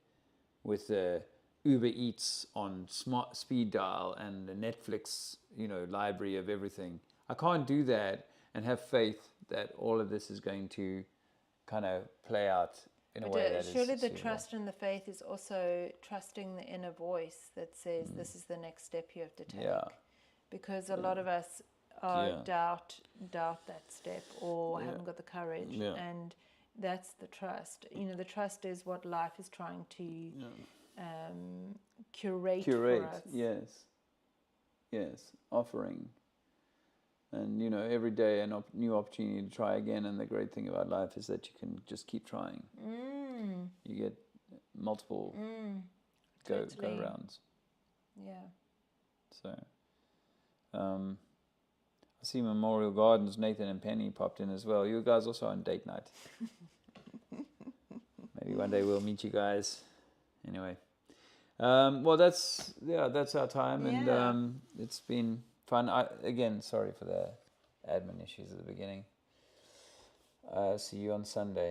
with the Uber Eats on smart speed dial and the Netflix, you know, library of everything. I can't do that and have faith that all of this is going to kind of play out in a way that is surely the suitable. trust and the faith is also trusting the inner voice that says this is the next step you have to take. Yeah. Because a lot of us doubt that step or haven't got the courage, and that's the trust. You know, the trust is what life is trying to curate for us. Yes, offering. And, you know, every day a new opportunity to try again. And the great thing about life is that you can just keep trying. You get multiple go rounds. Yeah. So, I see Memorial Gardens, Nathan and Penny popped in as well. You guys also on date night. Maybe one day we'll meet you guys. Anyway. Well, that's our time, and it's been fun. Again, sorry for the admin issues at the beginning. See you on Sunday.